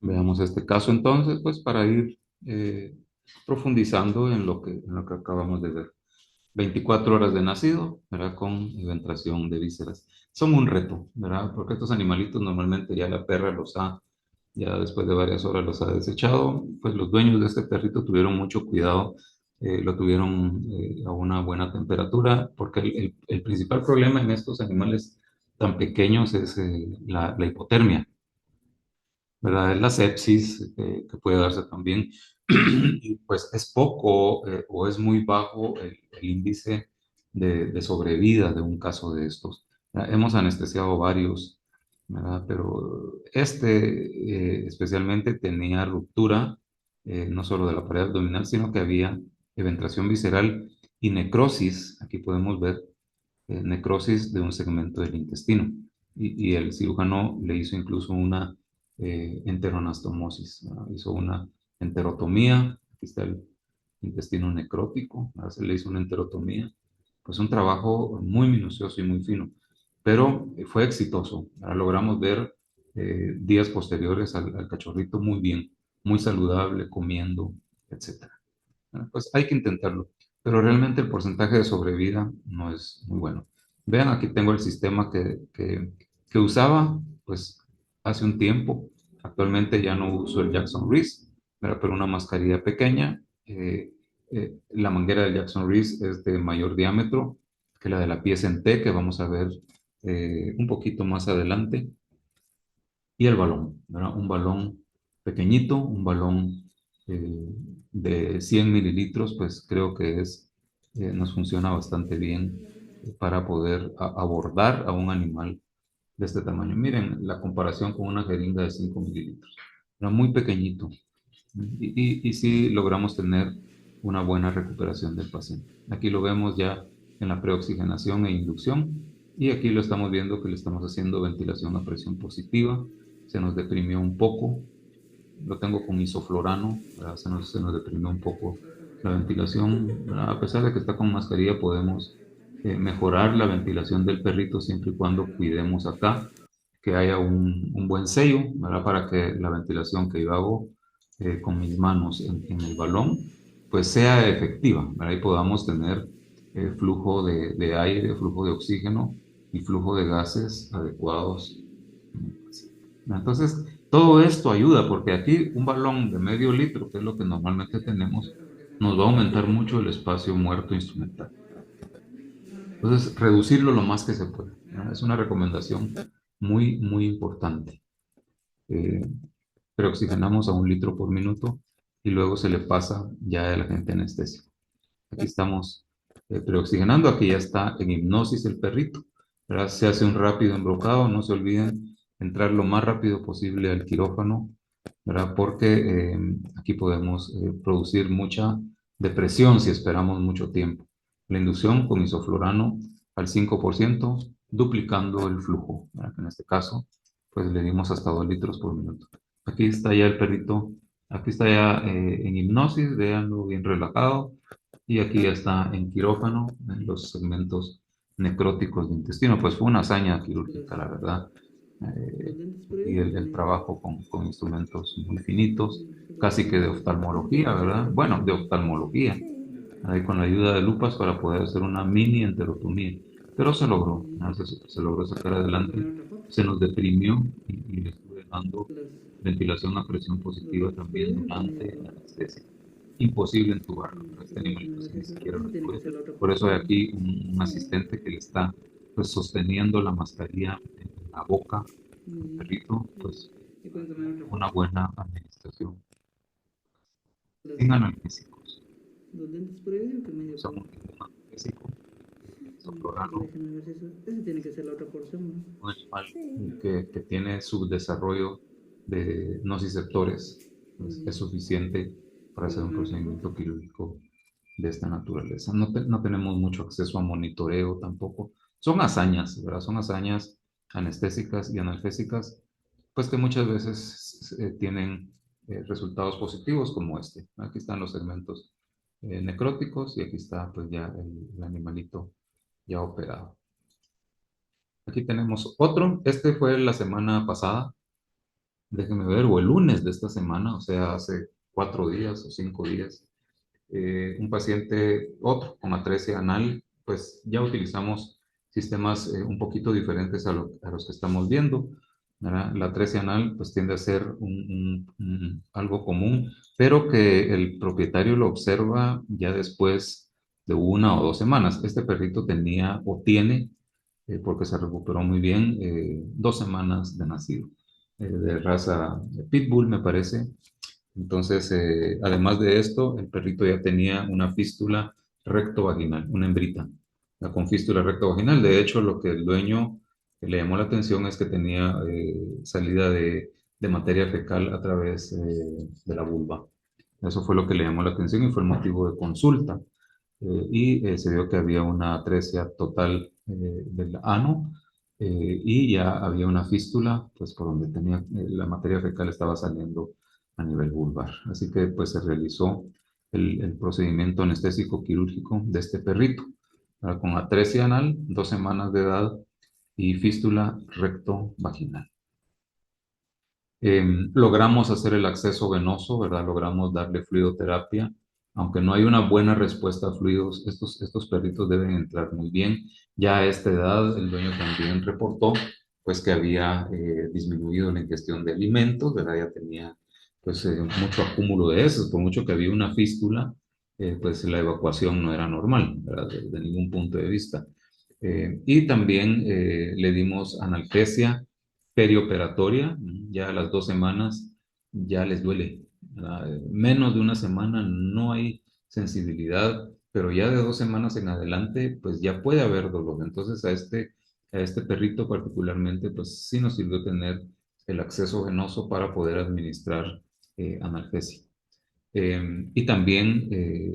Veamos este caso entonces, pues para ir profundizando en lo que acabamos de ver. 24 horas de nacido, ¿verdad? Con eventración de vísceras. Son un reto, ¿verdad? Porque estos animalitos normalmente ya la perra ya después de varias horas los ha desechado. Pues los dueños de este perrito tuvieron mucho cuidado, lo tuvieron a una buena temperatura, porque el principal problema en estos animales tan pequeños es la hipotermia, ¿verdad? Es la sepsis que puede darse también. Y pues es poco o es muy bajo el índice de sobrevida de un caso de estos. Hemos anestesiado varios, ¿verdad? Pero especialmente tenía ruptura, no solo de la pared abdominal, sino que había eventración visceral y necrosis. Aquí podemos ver necrosis de un segmento del intestino. y el cirujano le hizo incluso una enteroanastomosis, ¿verdad? Hizo una enterotomía, aquí está el intestino necrótico, ¿verdad? Se le hizo una enterotomía, pues un trabajo muy minucioso y muy fino, pero fue exitoso, ¿verdad? Logramos ver días posteriores al cachorrito muy bien, muy saludable, comiendo, etcétera. Pues hay que intentarlo, pero realmente el porcentaje de sobrevida no es muy bueno. Vean, aquí tengo el sistema que usaba pues hace un tiempo. Actualmente ya no uso el Jackson Reese, ¿verdad? Pero una mascarilla pequeña. La manguera del Jackson Reese es de mayor diámetro que la de la pieza en T, que vamos a ver un poquito más adelante. Y el balón, ¿verdad? Un balón pequeñito, un balón eh, de 100 mililitros, pues creo que nos funciona bastante bien para poder abordar a un animal de este tamaño. Miren la comparación con una jeringa de 5 mililitros. Era muy pequeñito y sí logramos tener una buena recuperación del paciente. Aquí lo vemos ya en la preoxigenación e inducción y aquí lo estamos viendo que le estamos haciendo ventilación a presión positiva. Se nos deprimió un poco, lo tengo con isoflorano, ¿verdad? Se nos deprimió un poco la ventilación, ¿verdad? A pesar de que está con mascarilla, podemos mejorar la ventilación del perrito siempre y cuando cuidemos acá que haya un buen sello, ¿verdad? Para que la ventilación que yo hago con mis manos en el balón, pues sea efectiva, ¿verdad? Y podamos tener flujo de aire, flujo de oxígeno y flujo de gases adecuados. Entonces, todo esto ayuda, porque aquí un balón de medio litro, que es lo que normalmente tenemos, nos va a aumentar mucho el espacio muerto instrumental. Entonces, reducirlo lo más que se pueda, ¿no? Es una recomendación muy, muy importante. Eh, Preoxigenamos a 1 litro por minuto y luego se le pasa ya el agente anestésico. Aquí estamos preoxigenando, aquí ya está en hipnosis el perrito, ¿verdad? Se hace un rápido embrocado, no se olviden entrar lo más rápido posible al quirófano, ¿verdad? Porque aquí podemos producir mucha depresión si esperamos mucho tiempo. La inducción con isoflurano al 5%, duplicando el flujo, ¿verdad? En este caso, pues le dimos hasta 2 litros por minuto. Aquí está ya el perrito, aquí está ya en hipnosis, véanlo bien relajado, y aquí ya está en quirófano, en los segmentos necróticos de intestino. Pues fue una hazaña quirúrgica, la verdad. Y el trabajo con instrumentos muy finitos, casi que de oftalmología, ¿verdad? Bueno, de oftalmología, ahí con la ayuda de lupas para poder hacer una mini enterotomía. Pero se logró, ¿no? Se logró sacar adelante, se nos deprimió y le estuve dando ventilación a presión positiva también durante la anestesia. Imposible entubarlo, ¿no? Este animalito ni siquiera lo tuve. Por eso hay aquí un asistente que le está pues, sosteniendo la mascarilla en la boca al perrito, pues una buena administración sin analgésicos. Usamos ningún analgésico, soplorano, un animal que tiene subdesarrollo de nociceptores, pues, es suficiente para hacer un procedimiento quirúrgico de esta naturaleza. No tenemos mucho acceso a monitoreo tampoco. Son hazañas, ¿verdad? Son hazañas anestésicas y analgésicas, pues que muchas veces tienen resultados positivos como este. Aquí están los segmentos necróticos y aquí está pues ya el animalito ya operado. Aquí tenemos otro. Este fue la semana pasada, déjenme ver, o el lunes de esta semana, o sea, hace 4 días o 5 días. Un paciente, otro con atresia anal, pues ya utilizamos sistemas un poquito diferentes a los que estamos viendo, ¿verdad? La atresia anal pues tiende a ser algo común, pero que el propietario lo observa ya después de 1 o 2 semanas. Este perrito tenía o tiene, porque se recuperó muy bien, 2 semanas de nacido, de raza Pitbull, me parece. Entonces, además de esto, el perrito ya tenía una fístula rectovaginal, una hembrita, la con fístula rectovaginal. De hecho, lo que el dueño le llamó la atención es que tenía salida de materia fecal a través de la vulva. Eso fue lo que le llamó la atención y fue el motivo de consulta. Se vio que había una atresia total del ano y ya había una fístula, pues por donde tenía, la materia fecal estaba saliendo a nivel vulvar. Así que pues se realizó el procedimiento anestésico quirúrgico de este perrito, con atresia anal, 2 semanas de edad y fístula recto vaginal. Logramos hacer el acceso venoso, ¿verdad? Logramos darle fluidoterapia. Aunque no hay una buena respuesta a fluidos, estos perritos deben entrar muy bien. Ya a esta edad, el dueño también reportó pues que había disminuido la ingestión de alimentos, ¿verdad? Ya tenía pues mucho acúmulo de heces, por mucho que había una fístula, pues la evacuación no era normal, ¿verdad? De ningún punto de vista. Y también le dimos analgesia perioperatoria, ya a las 2 semanas ya les duele, ¿verdad? Menos de una semana no hay sensibilidad, pero ya de 2 semanas en adelante, pues ya puede haber dolor. Entonces a este perrito particularmente, pues sí nos sirvió tener el acceso venoso para poder administrar analgesia. Y también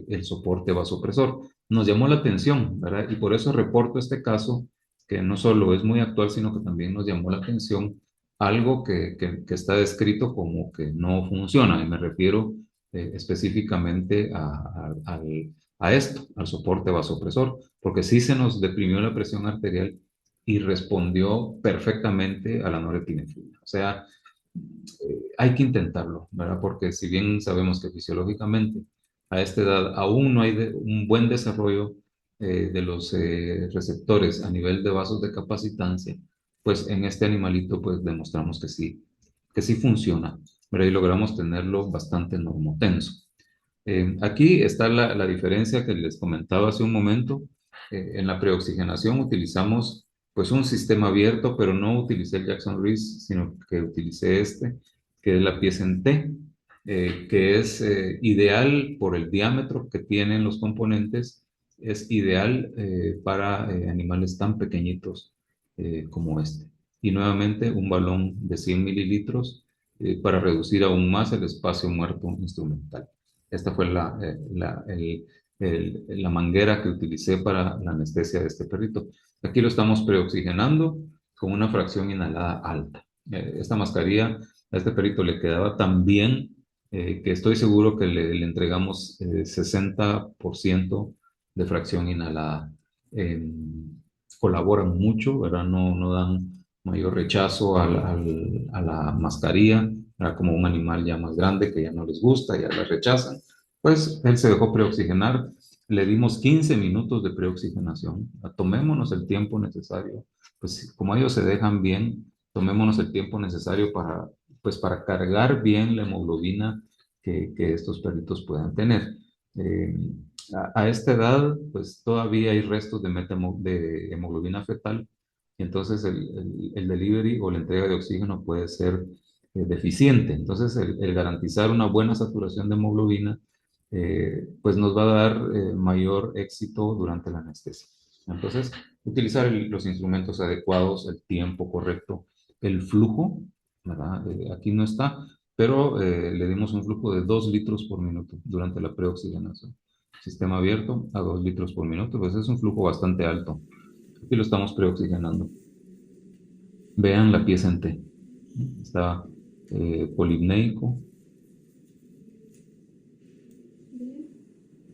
el soporte vasopresor. Nos llamó la atención, ¿verdad? Y por eso reporto este caso, que no solo es muy actual, sino que también nos llamó la atención algo que está descrito como que no funciona. Y me refiero específicamente a esto, al soporte vasopresor, porque sí se nos deprimió la presión arterial y respondió perfectamente a la norepinefrina. O sea, hay que intentarlo, ¿verdad? Porque si bien sabemos que fisiológicamente a esta edad aún no hay un buen desarrollo de los receptores a nivel de vasos de capacitancia, pues en este animalito pues demostramos que sí funciona, ¿verdad? Y logramos tenerlo bastante normotenso. Aquí está la diferencia que les comentaba hace un momento. En la preoxigenación utilizamos pues un sistema abierto, pero no utilicé el Jackson Reese, sino que utilicé este, que es la pieza en T, que es ideal por el diámetro que tienen los componentes, es ideal para animales tan pequeñitos como este. Y nuevamente un balón de 100 mililitros para reducir aún más el espacio muerto instrumental. Esta fue la manguera que utilicé para la anestesia de este perrito. Aquí lo estamos preoxigenando con una fracción inhalada alta. Esta mascarilla a este perrito le quedaba tan bien que estoy seguro que le entregamos 60% de fracción inhalada. Eh, Colaboran mucho, ¿verdad? No dan mayor rechazo a la mascarilla, ¿verdad? Como un animal ya más grande que ya no les gusta, ya la rechazan. Pues él se dejó preoxigenar, le dimos 15 minutos de preoxigenación. Tomémonos el tiempo necesario, pues como ellos se dejan bien, tomémonos el tiempo necesario para cargar bien la hemoglobina que estos perritos puedan tener. Eh, a esta edad, pues todavía hay restos de hemoglobina fetal, y entonces el delivery o la entrega de oxígeno puede ser deficiente. Entonces, el garantizar una buena saturación de hemoglobina, pues nos va a dar mayor éxito durante la anestesia. Entonces, utilizar los instrumentos adecuados, el tiempo correcto, el flujo, ¿verdad? Aquí no está, pero le dimos un flujo de 2 litros por minuto durante la preoxigenación. Sistema abierto a 2 litros por minuto, pues es un flujo bastante alto. Aquí lo estamos preoxigenando. Vean la pieza en T. Está polipneico,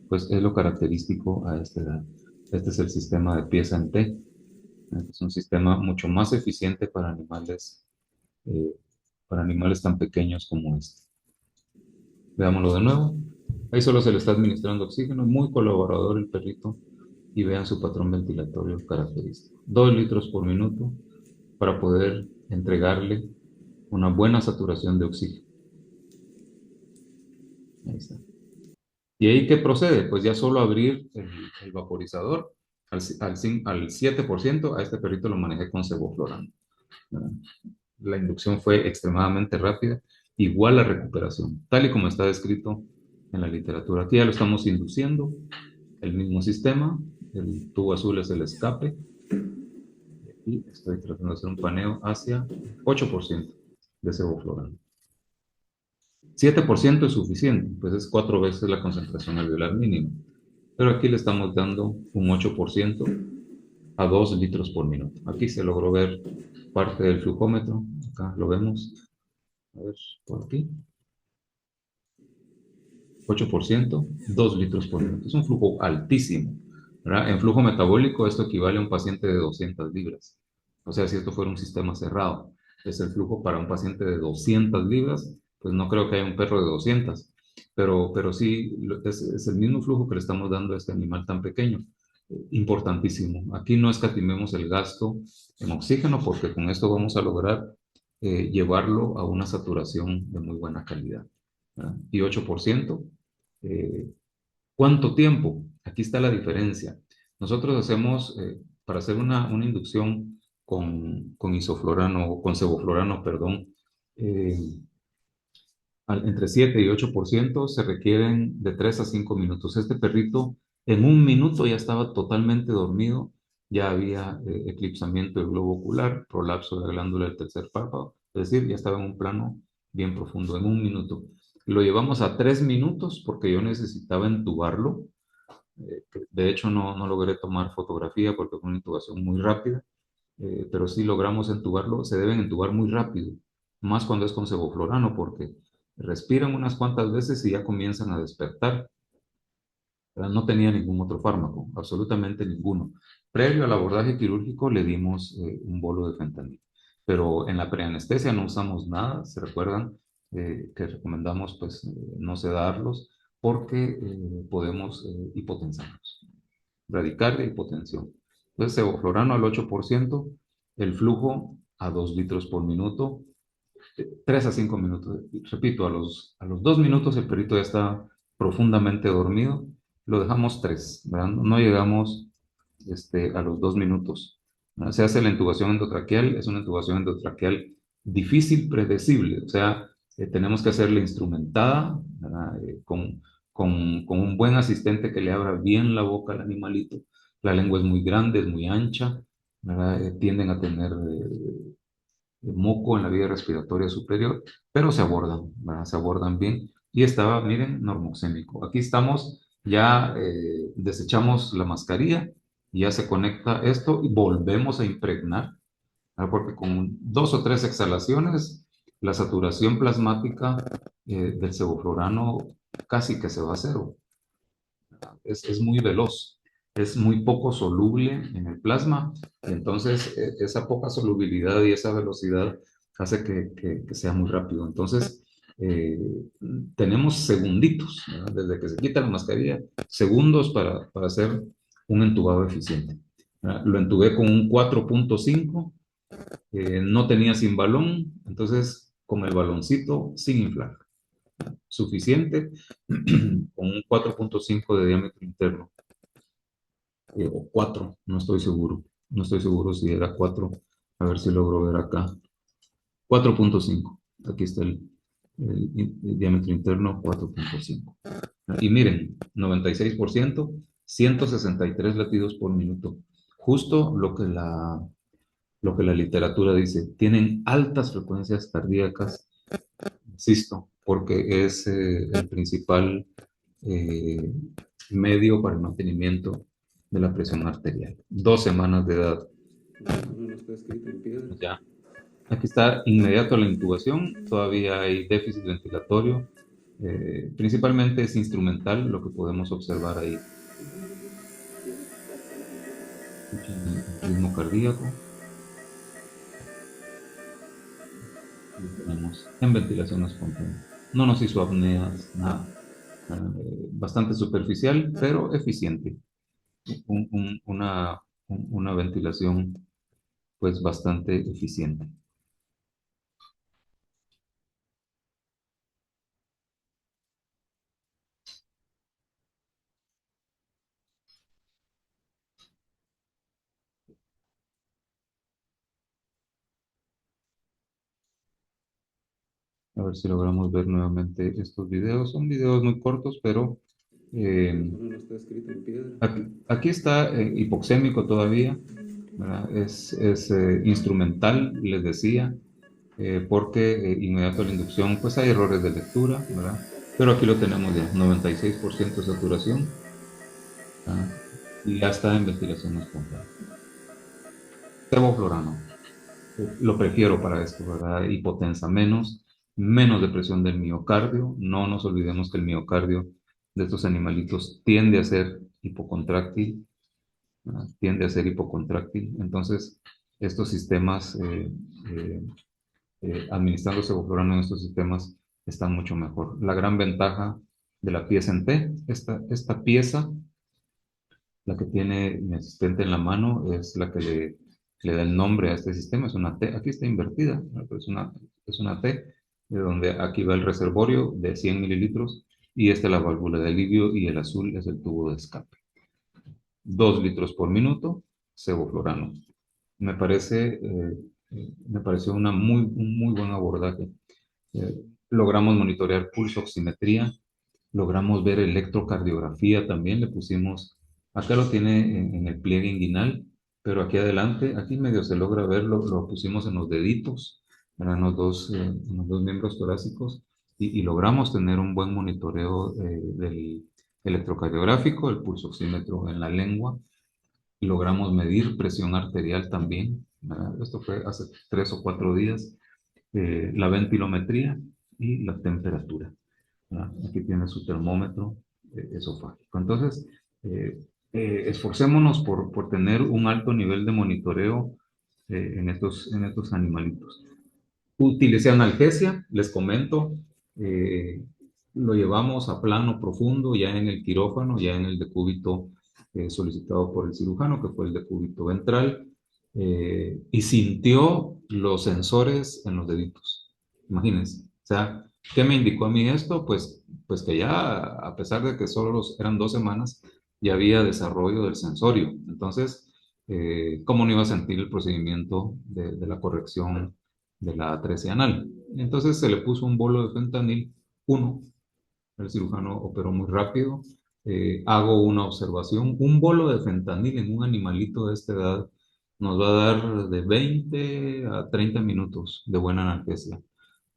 pues es lo característico a esta edad. Este es el sistema de pieza en T. Es un sistema mucho más eficiente eh, para animales tan pequeños como este. Veámoslo de nuevo. Ahí solo se le está administrando oxígeno, muy colaborador el perrito, y vean su patrón ventilatorio característico. 2 litros por minuto para poder entregarle una buena saturación de oxígeno. Ahí está. ¿Y ahí qué procede? Pues ya solo abrir el vaporizador al 7%. A este perrito lo manejé con sevoflurano. La inducción fue extremadamente rápida, igual la recuperación, tal y como está descrito en la literatura. Aquí ya lo estamos induciendo, el mismo sistema, el tubo azul es el escape, y estoy tratando de hacer un paneo hacia 8% de sevoflurano. 7% es suficiente, pues es 4 veces la concentración alveolar mínima. Pero aquí le estamos dando un 8% a 2 litros por minuto. Aquí se logró ver parte del flujómetro. Acá lo vemos. A ver, por aquí. 8%, 2 litros por minuto. Es un flujo altísimo, ¿verdad? En flujo metabólico esto equivale a un paciente de 200 libras. O sea, si esto fuera un sistema cerrado, es el flujo para un paciente de 200 libras, pues no creo que haya un perro de 200, pero sí es el mismo flujo que le estamos dando a este animal tan pequeño. Importantísimo. Aquí no escatimemos el gasto en oxígeno porque con esto vamos a lograr llevarlo a una saturación de muy buena calidad, ¿verdad? Y 8%. Eh, ¿Cuánto tiempo? Aquí está la diferencia. Nosotros hacemos, para hacer una inducción con isoflorano o con sevoflorano, perdón, eh, entre 7 y 8% se requieren de 3 a 5 minutos. Este perrito en un minuto ya estaba totalmente dormido, ya había eclipsamiento del globo ocular, prolapso de la glándula del tercer párpado, es decir, ya estaba en un plano bien profundo, en un minuto. Lo llevamos a 3 minutos porque yo necesitaba entubarlo. De hecho, no logré tomar fotografía porque fue una intubación muy rápida, pero sí logramos entubarlo. Se deben entubar muy rápido, más cuando es con sevoflurano, porque respiran unas cuantas veces y ya comienzan a despertar. ¿Verdad? No tenía ningún otro fármaco, absolutamente ninguno. Previo al abordaje quirúrgico le dimos un bolo de fentanil, pero en la preanestesia no usamos nada. Se recuerdan que recomendamos pues no sedarlos porque podemos hipotensarlos, radical e hipotensión. Entonces, sevoflurano al 8%, el flujo a 2 litros por minuto, 3 a 5 minutos. Repito, a los 2 minutos el perrito ya está profundamente dormido, lo dejamos 3, ¿verdad? No llegamos a los 2 minutos. ¿Verdad? Se hace la intubación endotraqueal, es una intubación endotraqueal difícil, predecible, o sea, tenemos que hacerla instrumentada, ¿verdad? Con un buen asistente que le abra bien la boca al animalito. La lengua es muy grande, es muy ancha, ¿verdad? Tienden a tener moco en la vía respiratoria superior, pero se abordan, ¿verdad? Se abordan bien. Y estaba, miren, normoxémico. Aquí estamos, ya desechamos la mascarilla, ya se conecta esto y volvemos a impregnar, ¿verdad? Porque con 2 o 3 exhalaciones, la saturación plasmática del sevoflurano casi que se va a cero. Es muy veloz, es muy poco soluble en el plasma, entonces esa poca solubilidad y esa velocidad hace que sea muy rápido. Entonces, eh, tenemos segunditos, ¿verdad? Desde que se quita la mascarilla, segundos para hacer un entubado eficiente, ¿verdad? Lo entubé con un 4.5, no tenía sin balón, entonces con el baloncito sin inflar suficiente, con un 4.5 de diámetro interno, o 4, no estoy seguro, no estoy seguro si era 4, a ver si logro ver acá, 4.5, aquí está el diámetro interno, 4.5. Y miren, 96%, 163 latidos por minuto, justo lo que la literatura dice, tienen altas frecuencias cardíacas, insisto, porque es el principal eh, medio para el mantenimiento de la presión arterial. 2 semanas de edad. No está escrito en piedra. Ya. Aquí está inmediato a la intubación. Todavía hay déficit ventilatorio. Principalmente es instrumental lo que podemos observar ahí. Escuchen el ritmo cardíaco. Lo tenemos en ventilación espontánea. No nos hizo apneas, nada. Bastante superficial, pero eficiente. Una ventilación pues bastante eficiente. A ver si logramos ver nuevamente estos videos. Son videos muy cortos, pero no está escrito en piedra. Aquí está hipoxémico todavía, ¿verdad? Es instrumental, les decía, porque inmediato a la inducción, pues hay errores de lectura, ¿verdad? Pero aquí lo tenemos ya, 96% de saturación, ¿verdad? Y ya está en ventilación espontánea. Sevoflurano. Lo prefiero para esto, ¿verdad? Hipotensa menos, menos depresión del miocardio. No nos olvidemos que el miocardio de estos animalitos tiende a ser hipocontráctil, ¿verdad? Tiende a ser hipocontráctil. Entonces, estos sistemas, eh, administrando sevoflurano en estos sistemas, están mucho mejor. La gran ventaja de la pieza en T, esta pieza, la que tiene mi asistente en la mano, es la que le da el nombre a este sistema. Es una T, aquí está invertida, ¿no? Pero es una T, de donde aquí va el reservorio de 100 mililitros y esta es la válvula de alivio y el azul es el tubo de escape. 2 litros por minuto, sevoflurano. Me parece, me pareció un muy buen abordaje. Eh, Logramos monitorear pulso oximetría, logramos ver electrocardiografía también, le pusimos, acá lo tiene en el pliegue inguinal, pero aquí adelante, aquí medio se logra ver, lo pusimos en los deditos, eran en los dos miembros torácicos, y logramos tener un buen monitoreo del electrocardiográfico, el pulso oxímetro en la lengua, logramos medir presión arterial también, ¿verdad? Esto fue hace 3 o 4 días, la ventilometría y la temperatura, ¿verdad? Aquí tiene su termómetro esofágico. Entonces, eh, esforcémonos por tener un alto nivel de monitoreo en estos animalitos. Utilicé analgesia, les comento, eh, lo llevamos a plano profundo ya en el quirófano, ya en el decúbito solicitado por el cirujano, que fue el decúbito ventral, y sintió los sensores en los deditos. Imagínense. O sea, ¿qué me indicó a mí esto? Pues que ya, a pesar de que solo eran 2 semanas, ya había desarrollo del sensorio. Entonces, ¿cómo no iba a sentir el procedimiento de la corrección de la 13 anal? Entonces se le puso un bolo de fentanil, uno, el cirujano operó muy rápido. Hago una observación, un bolo de fentanil en un animalito de esta edad nos va a dar de 20 a 30 minutos de buena analgesia,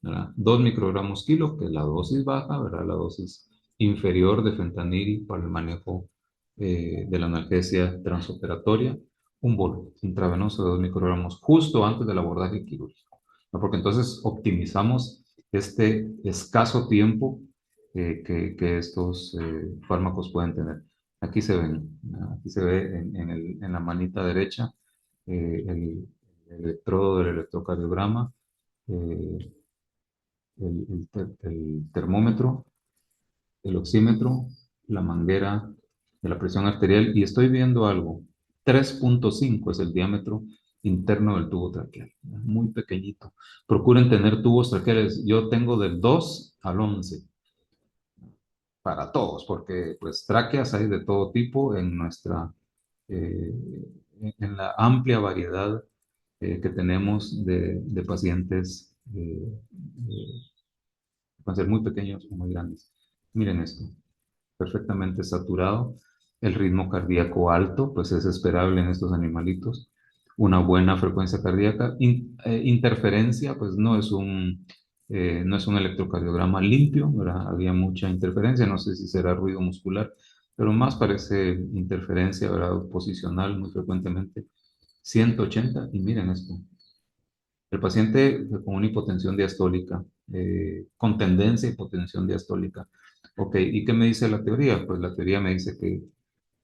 ¿verdad? 2 microgramos kilo, que es la dosis baja, ¿verdad? La dosis inferior de fentanil para el manejo de la analgesia transoperatoria. Un bolo intravenoso de 2 microgramos justo antes del abordaje quirúrgico, ¿no? Porque entonces optimizamos este escaso tiempo que estos fármacos pueden tener. Aquí se ven, ¿no? Aquí se ve en la manita derecha el electrodo del electrocardiograma, eh, el termómetro, el oxímetro, la manguera de la presión arterial y estoy viendo algo. 3,5 es el diámetro interno del tubo traqueal, muy pequeñito. Procuren tener tubos traqueales. Yo tengo del 2 al 11 para todos, porque pues tráqueas hay de todo tipo en eh, en la amplia variedad que tenemos de pacientes pueden ser muy pequeños o muy grandes. Miren esto, perfectamente saturado, el ritmo cardíaco alto, pues es esperable en estos animalitos, una buena frecuencia cardíaca, interferencia, pues no es un electrocardiograma limpio, ¿verdad? Había mucha interferencia, no sé si será ruido muscular, pero más parece interferencia, ¿verdad? Posicional muy frecuentemente. 180, y miren esto, el paciente con una hipotensión diastólica, con tendencia a hipotensión diastólica. Ok, ¿y qué me dice la teoría? Pues la teoría me dice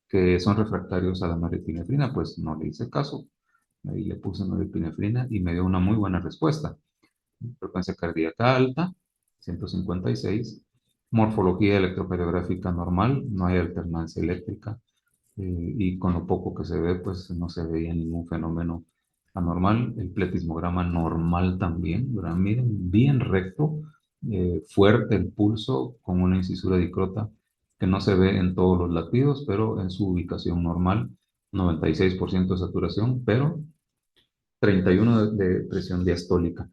que son refractarios a la norepinefrina. Pues no le hice caso. Ahí le puse norepinefrina y me dio una muy buena respuesta. Frecuencia cardíaca alta, 156. Morfología electrocardiográfica normal, no hay alternancia eléctrica. Y con lo poco que se ve, pues no se veía ningún fenómeno anormal. El pletismograma normal también, ¿verdad? Miren, bien recto, fuerte el pulso con una incisura dicrota que no se ve en todos los latidos, pero en su ubicación normal, 96% de saturación, pero 31 de presión diastólica,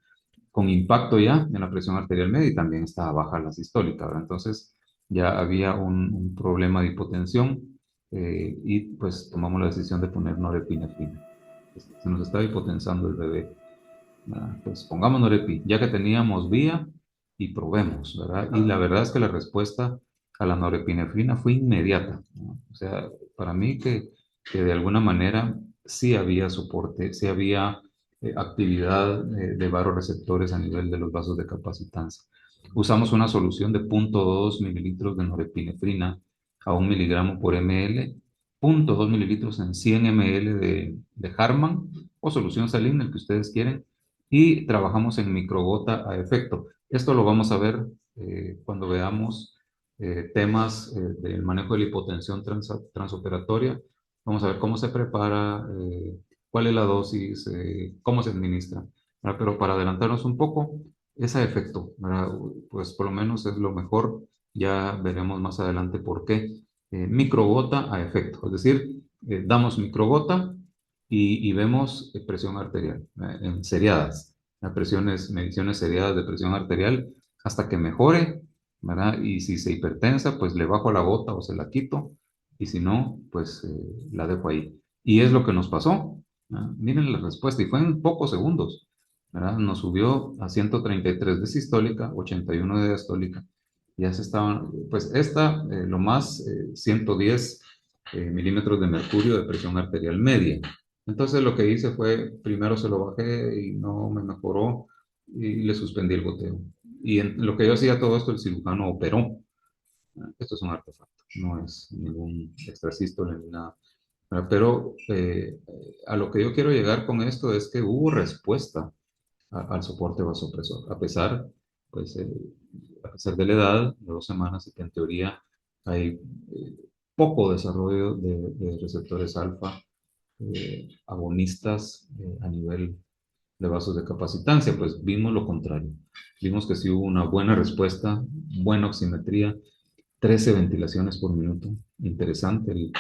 con impacto ya en la presión arterial media y también estaba baja la sistólica, ¿verdad? Entonces ya había un problema de hipotensión y pues tomamos la decisión de poner norepinefrina. Se nos estaba hipotensando el bebé, ¿verdad? Pues pongamos norepi, ya que teníamos vía y probemos, ¿verdad? Y la verdad es que la respuesta a la norepinefrina fue inmediata, ¿no? O sea, para mí que de alguna manera sí había soporte, sí había actividad de vasoreceptores a nivel de los vasos de capacitancia. Usamos una solución de 0,2 mililitros de norepinefrina a 1 miligramo por ml, 0,2 mililitros en 100 ml de Harman o solución salina, el que ustedes quieren, y trabajamos en microgota a efecto. Esto lo vamos a ver cuando veamos temas del manejo de la hipotensión transoperatoria. Vamos a ver cómo se prepara, cuál es la dosis, cómo se administra, ¿verdad? Pero para adelantarnos un poco, ese efecto, ¿verdad? Pues por lo menos es lo mejor. Ya veremos más adelante por qué. Microgota a efecto, es decir, damos microgota y vemos presión arterial en seriadas, mediciones seriadas de presión arterial hasta que mejore, ¿verdad? Y si se hipertensa, pues le bajo la gota o se la quito, y si no, pues la dejo ahí. Y es lo que nos pasó, ¿verdad? Miren la respuesta, y fue en pocos segundos, ¿verdad? Nos subió a 133 de sistólica, 81 de diastólica. Ya se estaban, pues esta, lo más, 110 milímetros de mercurio de presión arterial media. Entonces lo que hice fue, primero se lo bajé y no me mejoró y le suspendí el goteo. Y en lo que yo hacía todo esto, el cirujano operó. Esto es un artefacto, no es ningún extrasístole ni nada. Pero a lo que yo quiero llegar con esto es que hubo respuesta al soporte vasopresor, pues, a pesar de la edad, de 2 semanas, y que en teoría hay poco desarrollo de receptores alfa agonistas a nivel de vasos de capacitancia, pues vimos lo contrario. Vimos que sí hubo una buena respuesta, buena oximetría, 13 ventilaciones por minuto. Interesante,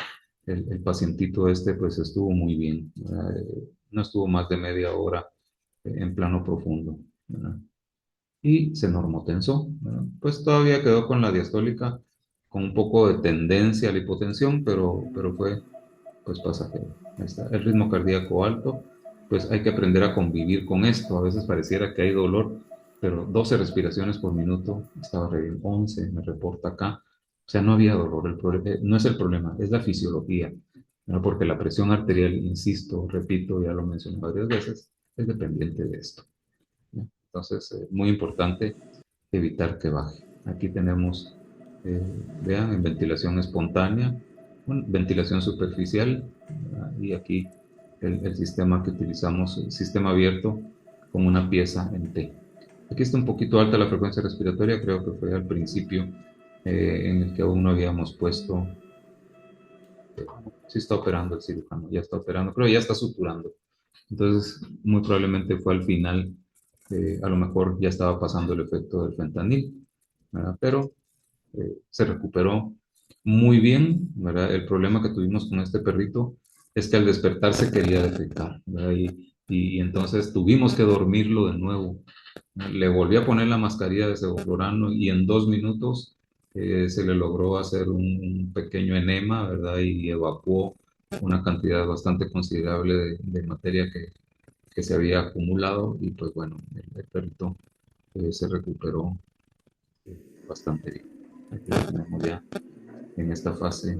el pacientito este pues estuvo muy bien. No estuvo más de media hora en plano profundo, ¿verdad? Y se normotensó, ¿verdad? Pues todavía quedó con la diastólica, con un poco de tendencia a la hipotensión, pero fue pues pasajero. Ahí está. El ritmo cardíaco alto, pues hay que aprender a convivir con esto. A veces pareciera que hay dolor, pero 12 respiraciones por minuto, estaba re bien, 11, me reporta acá. O sea, no había dolor. No es el problema, es la fisiología, ¿no? Porque la presión arterial, insisto, repito, ya lo mencioné varias veces, es dependiente de esto, ¿no? Entonces, muy importante evitar que baje. Aquí tenemos, vean, en ventilación espontánea, ventilación superficial, y aquí el sistema que utilizamos, el sistema abierto con una pieza en T. Aquí está un poquito alta la frecuencia respiratoria, creo que fue al principio en el que aún no habíamos puesto, sí está operando el cirujano, ya está operando, creo que ya está suturando. Entonces, muy probablemente fue al final, a lo mejor ya estaba pasando el efecto del fentanil, ¿verdad? Pero se recuperó muy bien, ¿verdad? El problema que tuvimos con este perrito es que al despertar se quería defecar, ¿verdad? Y entonces tuvimos que dormirlo de nuevo. Le volví a poner la mascarilla de sevoflurano y en 2 minutos se le logró hacer un pequeño enema, ¿verdad? Y evacuó una cantidad bastante considerable de materia que se había acumulado, y pues bueno, el perrito se recuperó bastante bien. Aquí lo tenemos ya en esta fase